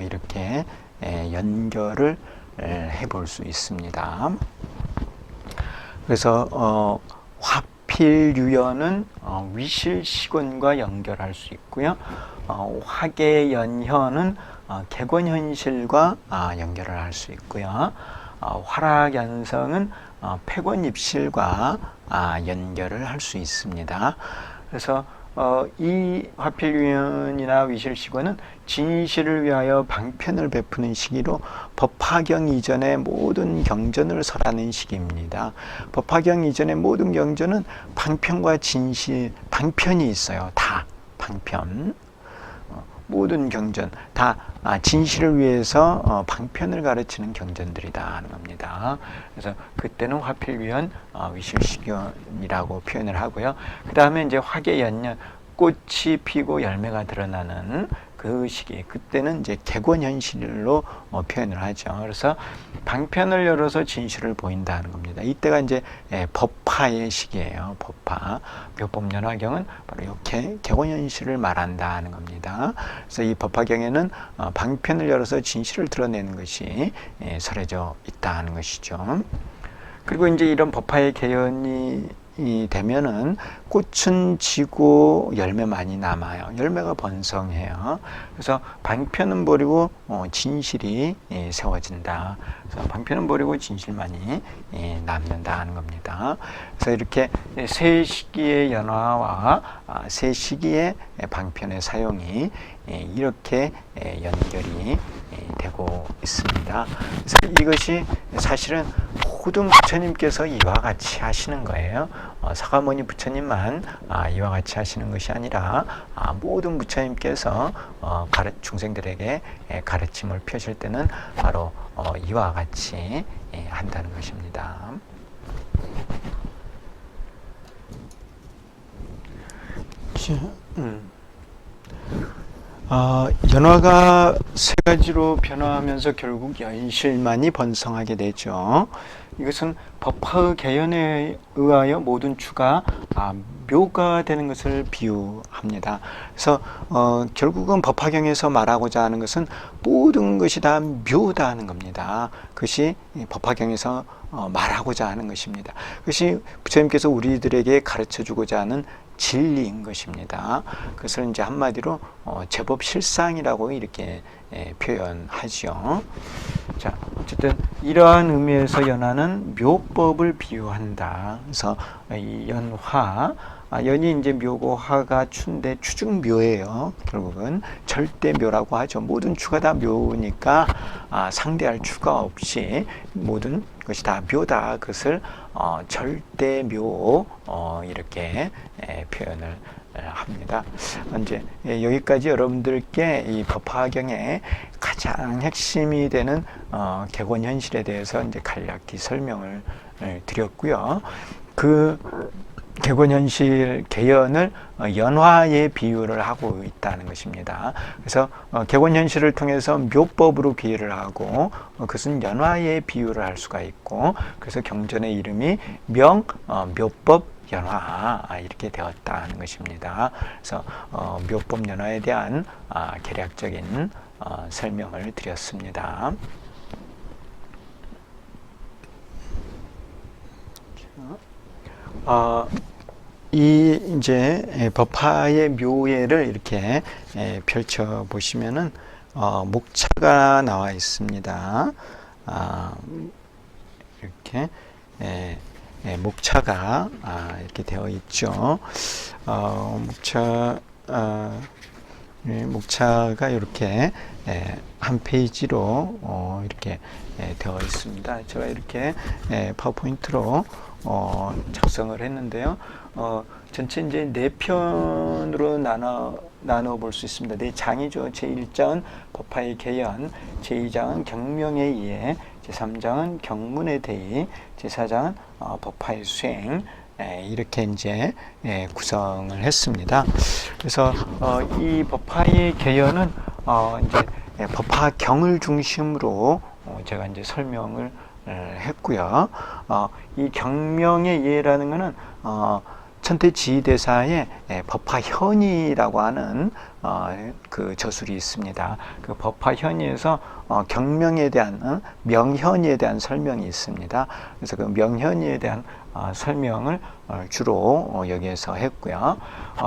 이렇게 연결을 해볼 수 있습니다. 그래서 화필유연은 위실시곤과 연결할 수 있고요. 화계연현은 객원현실과 연결을 할 수 있고요. 활화견성은 폐권입실과 연결을 할 수 있습니다. 그래서 이 화필유연이나 위실시곤은 진실을 위하여 방편을 베푸는 시기로 법화경 이전의 모든 경전을 설하는 시기입니다. 법화경 이전의 모든 경전은 방편과 진실, 방편이 있어요. 다 방편. 모든 경전 다 진실을 위해서 방편을 가르치는 경전들이다 하는 겁니다. 그래서 그때는 화필위연, 위실시견이라고 표현을 하고요. 그 다음에 이제 화계연년, 꽃이 피고 열매가 드러나는 그 시기, 그때는 이제 객원현실로 표현을 하죠. 그래서 방편을 열어서 진실을 보인다는 겁니다. 이때가 이제 법화의 시기예요. 법화. 묘법연화경은 바로 이렇게 객원현실을 말한다는 겁니다. 그래서 이 법화경에는 방편을 열어서 진실을 드러내는 것이 설해져 있다는 것이죠. 그리고 이제 이런 법화의 개연이 되면은 꽃은 지고 열매만이 남아요. 열매가 번성해요. 그래서 방편은 버리고 진실이 세워진다. 그래서 방편은 버리고 진실만이 남는다 하는 겁니다. 그래서 이렇게 세 시기의 연화와 세 시기의 방편의 사용이 이렇게 연결이 되고 있습니다. 그래서 이것이 사실은 모든 부처님께서 이와 같이 하시는 거예요. 사가모니 부처님만 이와 같이 하시는 것이 아니라 모든 부처님께서 중생들에게 가르침을 펴실 때는 바로 이와 같이 한다는 것입니다. 연화가 세 가지로 변화하면서 결국 연실만이 번성하게 되죠. 이것은 법화의 개연에 의하여 모든 추가 묘가 되는 것을 비유합니다. 그래서 결국은 법화경에서 말하고자 하는 것은 모든 것이 다 묘다 하는 겁니다. 그것이 법화경에서 말하고자 하는 것입니다. 그것이 부처님께서 우리들에게 가르쳐주고자 하는 진리인 것입니다. 그것을 이제 한마디로 제법 실상이라고 이렇게 표현하죠. 자, 어쨌든 이러한 의미에서 연화는 묘법을 비유한다. 그래서 이 연화, 연이 이제 묘고 화가 추인데 추중묘예요. 결국은 절대묘라고 하죠. 모든 추가 다 묘니까 상대할 추가 없이 모든 것이 다 묘다. 그것을 절대묘 이렇게 표현을 합니다. 이제 여기까지 여러분들께 이 법화경의 가장 핵심이 되는 객원현실에 대해서 이제 간략히 설명을 드렸고요. 그 객원현실 개연을 연화에 비유를 하고 있다는 것입니다. 그래서 객원현실을 통해서 묘법으로 비유를 하고 그것은 연화에 비유를 할 수가 있고 그래서 경전의 이름이 묘법 연화 이렇게 되었다는 것입니다. 그래서 묘법 연화에 대한 개략적인 설명을 드렸습니다. 이 이제 법화의 묘예를 이렇게 펼쳐 보시면은 목차가 나와 있습니다. 이렇게 목차가 이렇게 되어 있죠. 목차가 이렇게 한 페이지로 이렇게 되어 있습니다. 제가 이렇게 파워포인트로 작성을 했는데요. 전체 이제 4편으로 나눠 볼 수 있습니다. 4장이죠. 제1장은 법화의 개연, 제2장은 경명의 이해, 제3장은 경문의 대의, 제4장은 법화의 수행, 이렇게 이제 구성을 했습니다. 그래서 이 법화의 개연은 이제 법화경을 중심으로 제가 이제 설명을 했고요. 이 경명의 이해라는 것은 천태지휘대사의 법화현이라고 하는 그 저술이 있습니다. 그 법화현이에서 경명에 대한 명현에 대한 설명이 있습니다. 그래서 그 명현에 대한 설명을 주로 여기에서 했고요.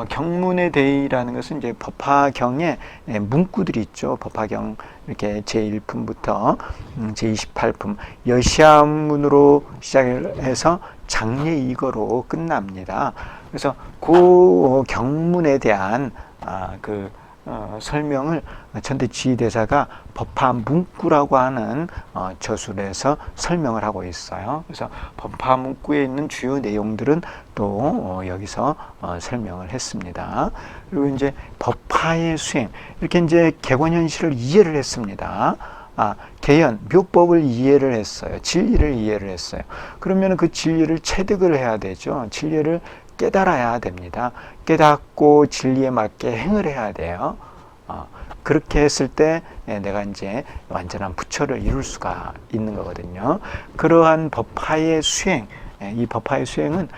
경문의 대의라는 것은 이제 법화경의 문구들이 있죠. 법화경 이렇게 제1품부터 제28품 여시아문으로 시작해서 장례이거로 끝납니다. 그래서 그 경문에 대한 설명을 천태지휘대사가 법화문구라고 하는 저술에서 설명을 하고 있어요. 그래서 법화문구에 있는 주요 내용들은 또 여기서 설명을 했습니다. 그리고 이제 법화의 수행, 이렇게 이제 객원현실을 이해를 했습니다. 개연, 묘법을 이해를 했어요. 진리를 이해를 했어요. 그러면 그 진리를 체득을 해야 되죠. 진리를 깨달아야 됩니다. 깨닫고 진리에 맞게 행을 해야 돼요. 그렇게 했을 때 내가 이제 완전한 부처를 이룰 수가 있는 거거든요. 그러한 법화의 수행, 이 법화의 수행은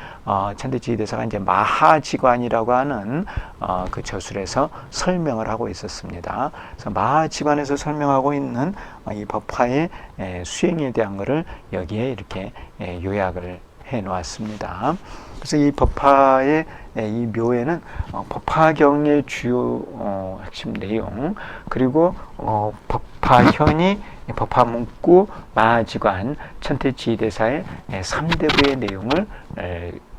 천태지휘대사가 이제 마하지관이라고 하는 그 저술에서 설명을 하고 있었습니다. 그래서 마하지관에서 설명하고 있는 이 법화의 수행에 대한 것을 여기에 이렇게 요약을 해 놓았습니다. 그래서 이 법화의 이 묘에는 법화경의 주요 핵심 내용, 그리고 법화현이 법화문구, 마하지관, 천태지휘대사의 3대부의 내용을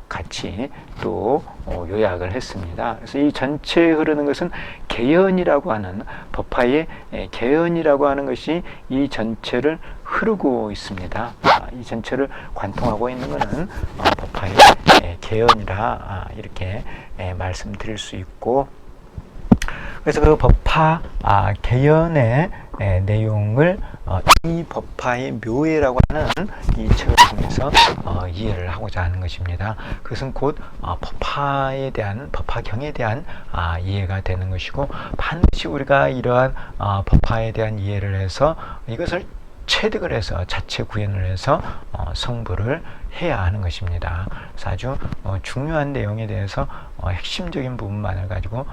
같이 또 요약을 했습니다. 그래서 이 전체에 흐르는 것은 개연이라고 하는 법화의 개연이라고 하는 것이 이 전체를 흐르고 있습니다. 이 전체를 관통하고 있는 것은 법화의 개연이라 이렇게 말씀드릴 수 있고, 그래서 그 법화 개연의 내용을 이 법화의 묘해라고 하는 이 책을 통해서 이해를 하고자 하는 것입니다. 그것은 곧 법화에 대한, 법화경에 대한 이해가 되는 것이고, 반드시 우리가 이러한 법화에 대한 이해를 해서 이것을 체득을 해서 자체 구현을 해서 성불을 해야 하는 것입니다. 그래서 아주 중요한 내용에 대해서 핵심적인 부분만을 가지고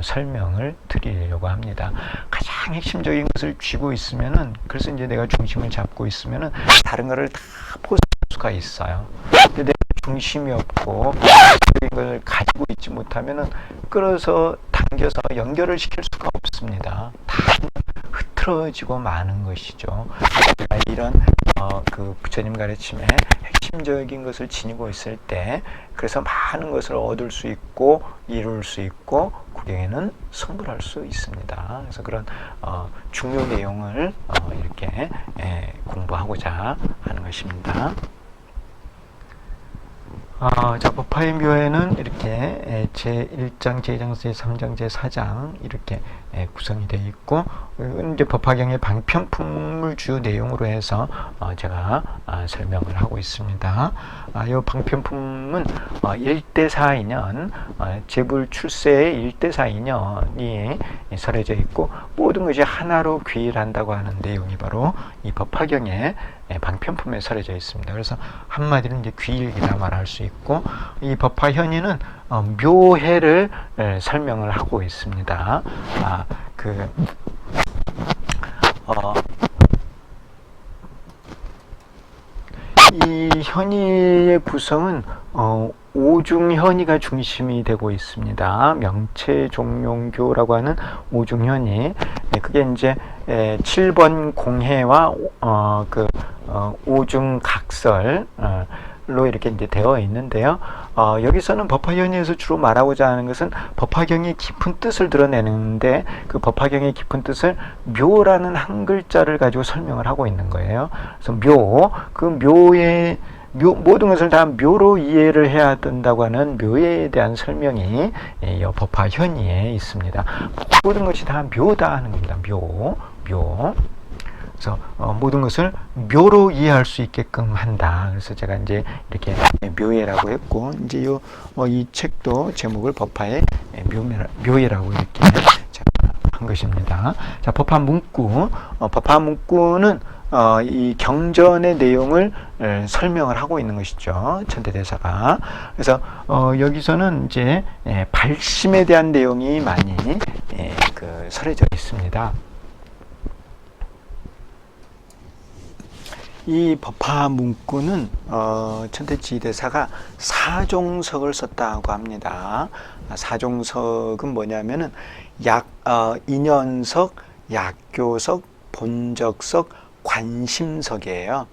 설명을 드리려고 합니다. 가장 핵심적인 것을 쥐고 있으면은, 그래서 이제 내가 중심을 잡고 있으면은 다른 거를 다 포섭할 수가 있어요. 근데 내가 중심이 없고 핵심적인 걸 가지고 있지 못하면은 끌어서 당겨서 연결을 시킬 수가 없습니다. 다 흐트러지고 마는 것이죠. 이런 그 부처님 가르침에 핵심적인 것을 지니고 있을 때, 그래서 많은 것을 얻을 수 있고 이룰 수 있고 구경에는 성불할 수 있습니다. 그래서 그런 중요 내용을 이렇게 공부하고자 하는 것입니다. 자, 법화의 묘에는 이렇게 제1장, 제2장, 제3장, 제4장 이렇게 구성이 되어 있고, 이제 법화경의 방편품을 주 내용으로 해서 제가 설명을 하고 있습니다. 이 방편품은 1대4인연, 제불 출세의 1대4인연이 설해져 있고, 모든 것이 하나로 귀일한다고 하는 내용이 바로 이 법화경의 방편품에 설해져 있습니다. 그래서 한마디로 이제 귀일기라 말할 수 있고, 이 법화현의는 묘해를 설명을 하고 있습니다. 이 현의의 구성은 오중현의가 중심이 되고 있습니다. 명체종용교라고 하는 오중현의, 그게 이제 7번 공해와 오중각설로 이렇게 이제 되어 있는데요. 여기서는 법화현의에서 주로 말하고자 하는 것은 법화경의 깊은 뜻을 드러내는데, 그 법화경의 깊은 뜻을 묘라는 한 글자를 가지고 설명을 하고 있는 거예요. 그래서 그 묘의 모든 것을 다 묘로 이해를 해야 된다고 하는 묘에 대한 설명이 이 법화현의에 있습니다. 모든 것이 다 묘다 하는 겁니다. 묘. 그래서 모든 것을 묘로 이해할 수 있게끔 한다. 그래서 제가 이제 이렇게 묘예라고 했고, 이제 이 책도 제목을 법화의 묘예라고 이렇게 한 것입니다. 자, 법화 문구. 법화 문구는 이 경전의 내용을 설명을 하고 있는 것이죠. 천대대사가. 그래서 여기서는 이제 발심에 대한 내용이 많이 설해져 있습니다. 이 법화 문구는 천대지대사가 사종석을 썼다고 합니다. 사종석은 뭐냐면은 인연석, 약교석, 본적석, 관심석이에요.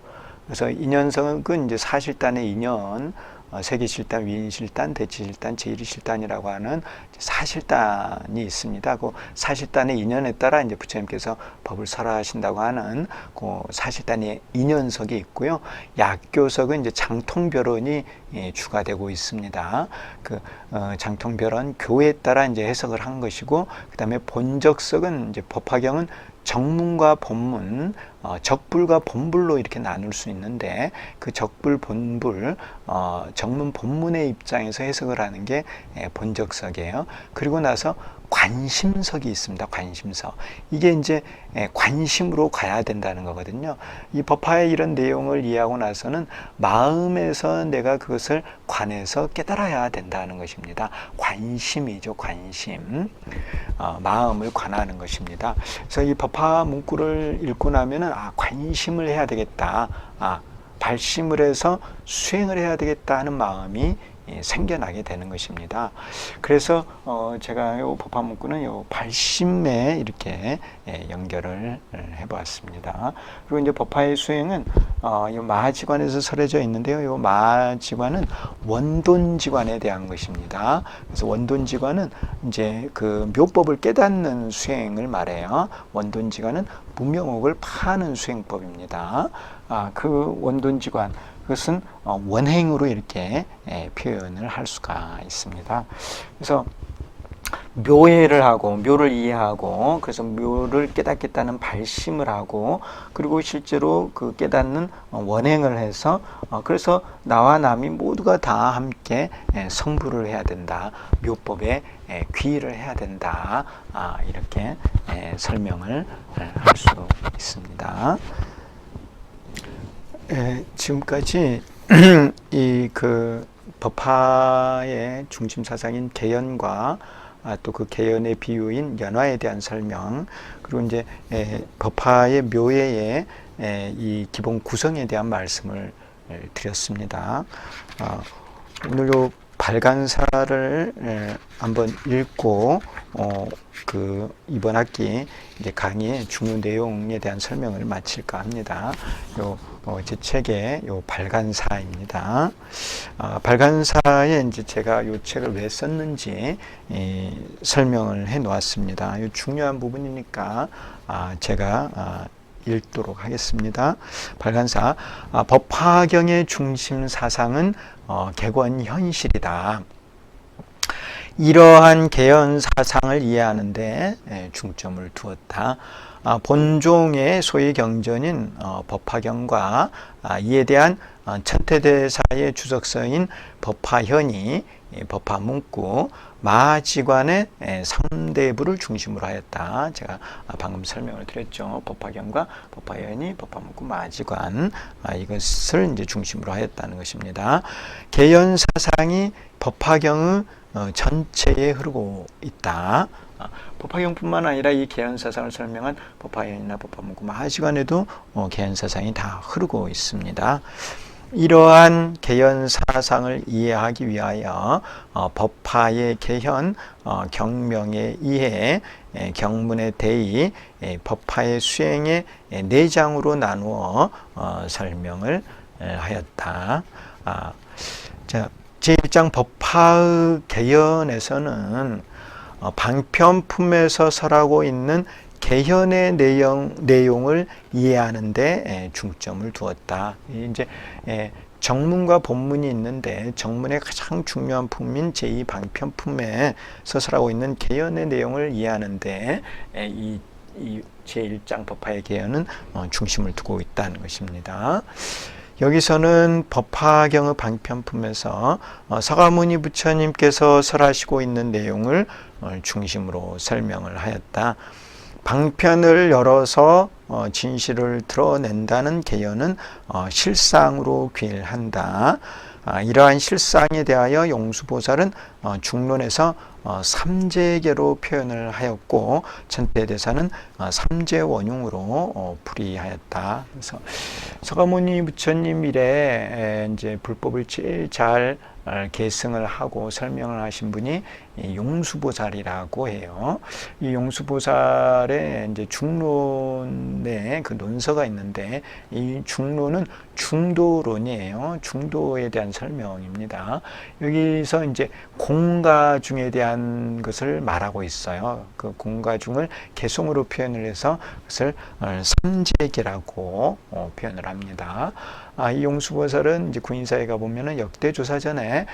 그래서 인연석은 이제 사실단의 인연, 세계실단, 위인실단, 대치실단, 제1실단이라고 하는 사실단이 있습니다. 그 사실단의 인연에 따라 이제 부처님께서 법을 설하신다고 하는 그 사실단의 인연석이 있고요. 약교석은 이제 장통별언이 추가되고 있습니다. 그 장통별언 교에 따라 이제 해석을 한 것이고, 그다음에 본적석은 이제 법화경은 정문과 본문, 적불과 본불로 이렇게 나눌 수 있는데, 그 적불, 본불, 정문, 본문의 입장에서 해석을 하는 게 본적석이에요. 그리고 나서 관심석이 있습니다. 관심석. 이게 이제 관심으로 가야 된다는 거거든요. 이 법화의 이런 내용을 이해하고 나서는 마음에서 내가 그것을 관해서 깨달아야 된다는 것입니다. 관심이죠. 관심. 마음을 관하는 것입니다. 그래서 이 법화 문구를 읽고 나면은 관심을 해야 되겠다. 발심을 해서 수행을 해야 되겠다 하는 마음이 생겨나게 되는 것입니다. 그래서 제가 이 법화 문구는 이 발심에 이렇게 연결을 해보았습니다. 그리고 이제 법화의 수행은 이 마하지관에서 설해져 있는데요. 이 마하지관은 원돈지관에 대한 것입니다. 그래서 원돈지관은 이제 그 묘법을 깨닫는 수행을 말해요. 원돈지관은 무명옥을 파는 수행법입니다. 그 원돈지관, 그것은 원행으로 이렇게 표현을 할 수가 있습니다. 그래서 묘해를 하고 묘를 이해하고 그래서 묘를 깨닫겠다는 발심을 하고 그리고 실제로 그 깨닫는 원행을 해서 그래서 나와 남이 모두가 다 함께 성불을 해야 된다. 묘법에 귀의를 해야 된다. 이렇게 설명을 할 수 있습니다. 지금까지 이 그 법화의 중심 사상인 개연과 또 그 개연의 비유인 연화에 대한 설명, 그리고 이제 법화의 묘해의 이 기본 구성에 대한 말씀을 드렸습니다. 오늘 요 발간사를 한번 읽고 이번 학기 이제 강의의 중요 내용에 대한 설명을 마칠까 합니다. 제 책의 요 발간사입니다. 발간사에 이제 제가 요 책을 왜 썼는지 설명을 해 놓았습니다. 요 중요한 부분이니까 제가 읽도록 하겠습니다. 발간사. 법화경의 중심 사상은 객원현실이다. 이러한 개연 사상을 이해하는데 중점을 두었다. 본종의 소위 경전인 법화경과 이에 대한 천태대사의 주석서인 법화현이 법화문구 마지관의 3대부를 중심으로 하였다. 제가 방금 설명을 드렸죠. 법화경과 법화현이 법화문구 마지관 이것을 이제 중심으로 하였다는 것입니다. 개연 사상이 법화경의 전체에 흐르고 있다. 법화경뿐만 아니라 이 개연사상을 설명한 법화현이나 법화문구 마지관에도 개연사상이 다 흐르고 있습니다. 이러한 개연사상을 이해하기 위하여 법화의 개현, 경명의 이해, 경문의 대의, 법화의 수행의 4장으로 나누어 설명을 하였다. 제1장 법화의 개연에서는 방편품에서 설하고 있는 개현의 내용을 이해하는데 중점을 두었다. 이제 정문과 본문이 있는데 정문의 가장 중요한 품인 제2방편품에 서설하고 있는 개현의 내용을 이해하는데 이 제1장 법화의 개현은 중심을 두고 있다는 것입니다. 여기서는 법화경의 방편품에서 서가모니 부처님께서 설하시고 있는 내용을 중심으로 설명을 하였다. 방편을 열어서 진실을 드러낸다는 개연은 실상으로 귀일한다. 이러한 실상에 대하여 용수보살은 중론에서 삼재계로 표현을 하였고 천태대사는 삼재원흉으로 풀이하였다. 그래서 서가모니 부처님 이래 이제 불법을 제일 잘 계승을 하고 설명을 하신 분이 용수보살이라고 해요. 이 용수보살의 이제 중론에 그 논서가 있는데 이 중론은 중도론이에요. 중도에 대한 설명입니다. 여기서 이제 공가중에 대한 것을 말하고 있어요. 그 공가중을 개성으로 표현을 해서 그것을 삼재계라고 표현을 합니다. 이 용수보살은 이제 구인사에 가보면은 역대조사 전에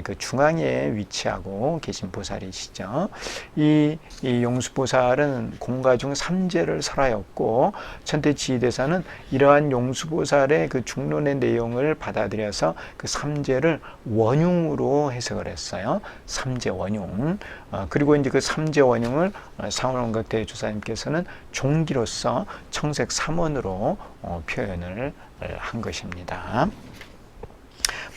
그 중앙에 위치하고 계신 보살이시죠. 이 용수보살은 공가중 삼재를 설하였고 천태지휘대사는 이러한 용수보살의 그 중론의 내용을 받아들여서 그 삼재를 원흉으로 해석을 했어요. 삼재 원흉. 그리고 이제 그 삼재 원흉을 상월원각대 조사님께서는 종기로서 청색 3원으로 표현을 한 것입니다.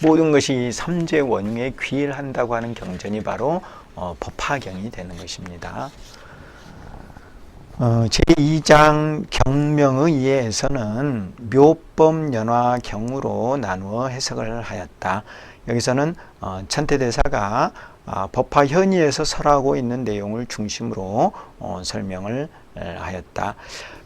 모든 것이 삼재 원흉에 귀일한다고 하는 경전이 바로 법화경이 되는 것입니다. 제2장 경명의 이해에서는 묘법 연화 경으로 나누어 해석을 하였다. 여기서는 천태대사가 법화현의에서 설하고 있는 내용을 중심으로 설명을 하였다.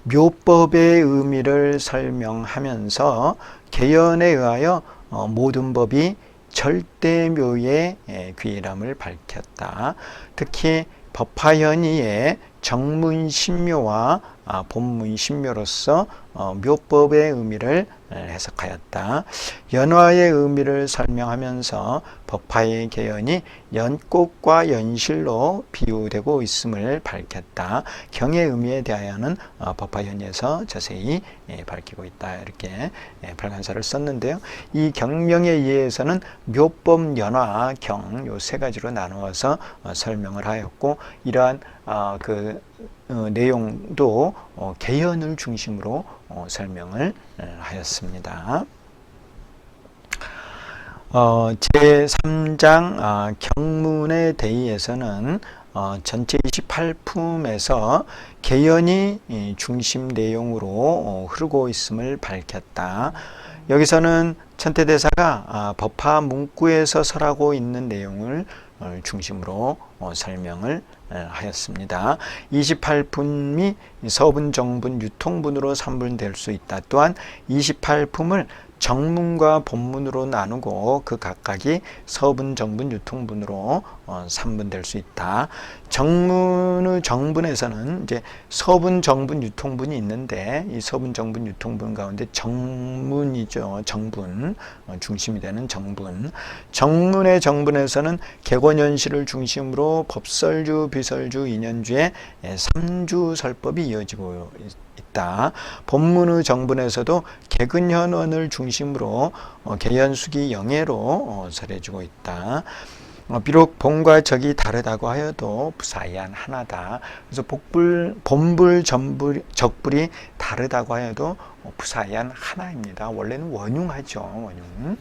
묘법의 의미를 설명하면서 개연에 의하여 모든 법이 절대묘의 귀일함을 밝혔다. 특히 법화현의의 정문신묘와 본무의 신묘로서 묘법의 의미를 해석하였다. 연화의 의미를 설명하면서 법화의 개연이 연꽃과 연실로 비유되고 있음을 밝혔다. 경의 의미에 대하여는 법화연의에서 자세히 밝히고 있다. 이렇게 발간사를 썼는데요. 이 경명에 의해서는 묘법, 연화, 경 요 세 가지로 나누어서 설명을 하였고, 이러한 내용도 개연을 중심으로 설명을 하였습니다. 제3장 경문의 대의에서는 전체 28품에서 개연이 중심 내용으로 흐르고 있음을 밝혔다. 여기서는 천태대사가 법화 문구에서 설하고 있는 내용을 중심으로 설명을 하였습니다. 28품이 서분, 정분, 유통분으로 삼분될 수 있다. 또한 28품을 정문과 본문으로 나누고 그 각각이 서분, 정분, 유통분으로 삼분될 수 있다. 정문의 정분에서는 이제 서분, 정분, 유통분이 있는데, 이 서분, 정분, 유통분 가운데 정문이죠. 정분, 중심이 되는 정분. 정문의 정분에서는 객원연실을 중심으로 법설주, 비설주, 인연주의 3주 설법이 이어지고 있다. 본문의 정분에서도 개근현원을 중심으로 개연수기 영예로 설해주고 있다. 비록 본과 적이 다르다고 하여도 부사이한 하나다. 그래서 본불, 적불이 다르다고 하여도 부사이한 하나입니다. 원래는 원흉하죠. 원흉.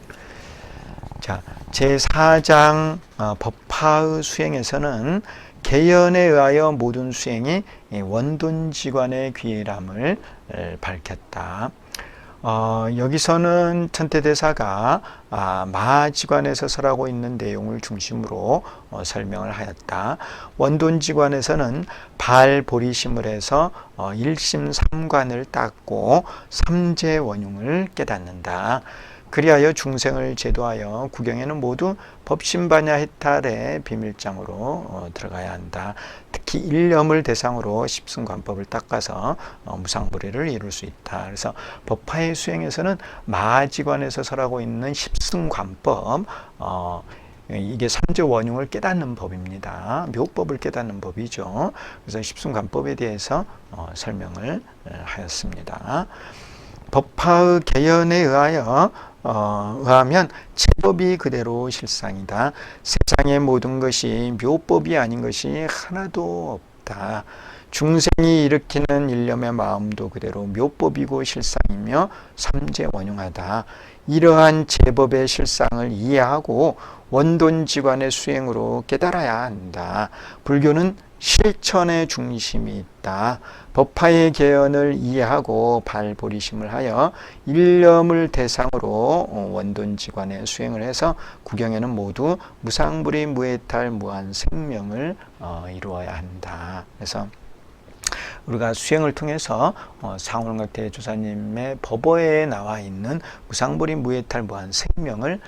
자, 제4장 법화의 수행에서는 개연에 의하여 모든 수행이 원돈지관의 귀일함을 밝혔다. 여기서는 천태대사가 마하지관에서 설하고 있는 내용을 중심으로 설명을 하였다. 원돈지관에서는 발보리심을 해서 일심삼관을 닦고 삼재원흉을 깨닫는다. 그리하여 중생을 제도하여 구경에는 모두 법신반야 해탈의 비밀장으로 들어가야 한다. 특히 일념을 대상으로 십승관법을 닦아서 무상불의를 이룰 수 있다. 그래서 법화의 수행에서는 마하지관에서 설하고 있는 십승관법, 이게 삼재원흉을 깨닫는 법입니다. 묘법을 깨닫는 법이죠. 그래서 십승관법에 대해서 설명을 하였습니다. 법화의 개연에 의하면 제법이 그대로 실상이다. 세상의 모든 것이 묘법이 아닌 것이 하나도 없다. 중생이 일으키는 일념의 마음도 그대로 묘법이고 실상이며 삼재원흉하다. 이러한 제법의 실상을 이해하고 원돈지관의 수행으로 깨달아야 한다. 불교는 실천의 중심이 있다. 법화의 개연을 이해하고 발보리심을 하여 일념을 대상으로 원돈지관의 수행을 해서 구경에는 모두 무상불의, 무해탈, 무한 생명을 이루어야 한다. 그래서 우리가 수행을 통해서 상월각 대조사님의 법어에 나와 있는 무상불의, 무해탈, 무한 생명을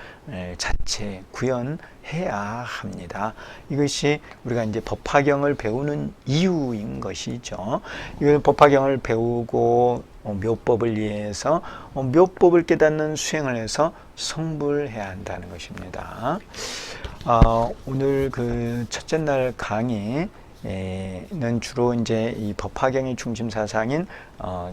자체 구현해야 합니다. 이것이 우리가 이제 법화경을 배우는 이유인 것이죠. 이 법화경을 배우고 묘법을 이해해서 묘법을 깨닫는 수행을 해서 성불해야 한다는 것입니다. 오늘 그 첫째 날 강의 는 주로 이제 이 법화경의 중심 사상인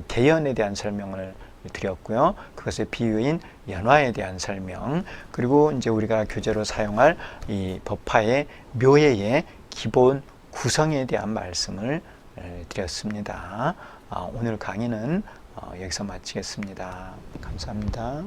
개연에 대한 설명을 드렸고요. 그것의 비유인 연화에 대한 설명, 그리고 이제 우리가 교재로 사용할 이 법화의 묘해의 기본 구성에 대한 말씀을 드렸습니다. 오늘 강의는 여기서 마치겠습니다. 감사합니다.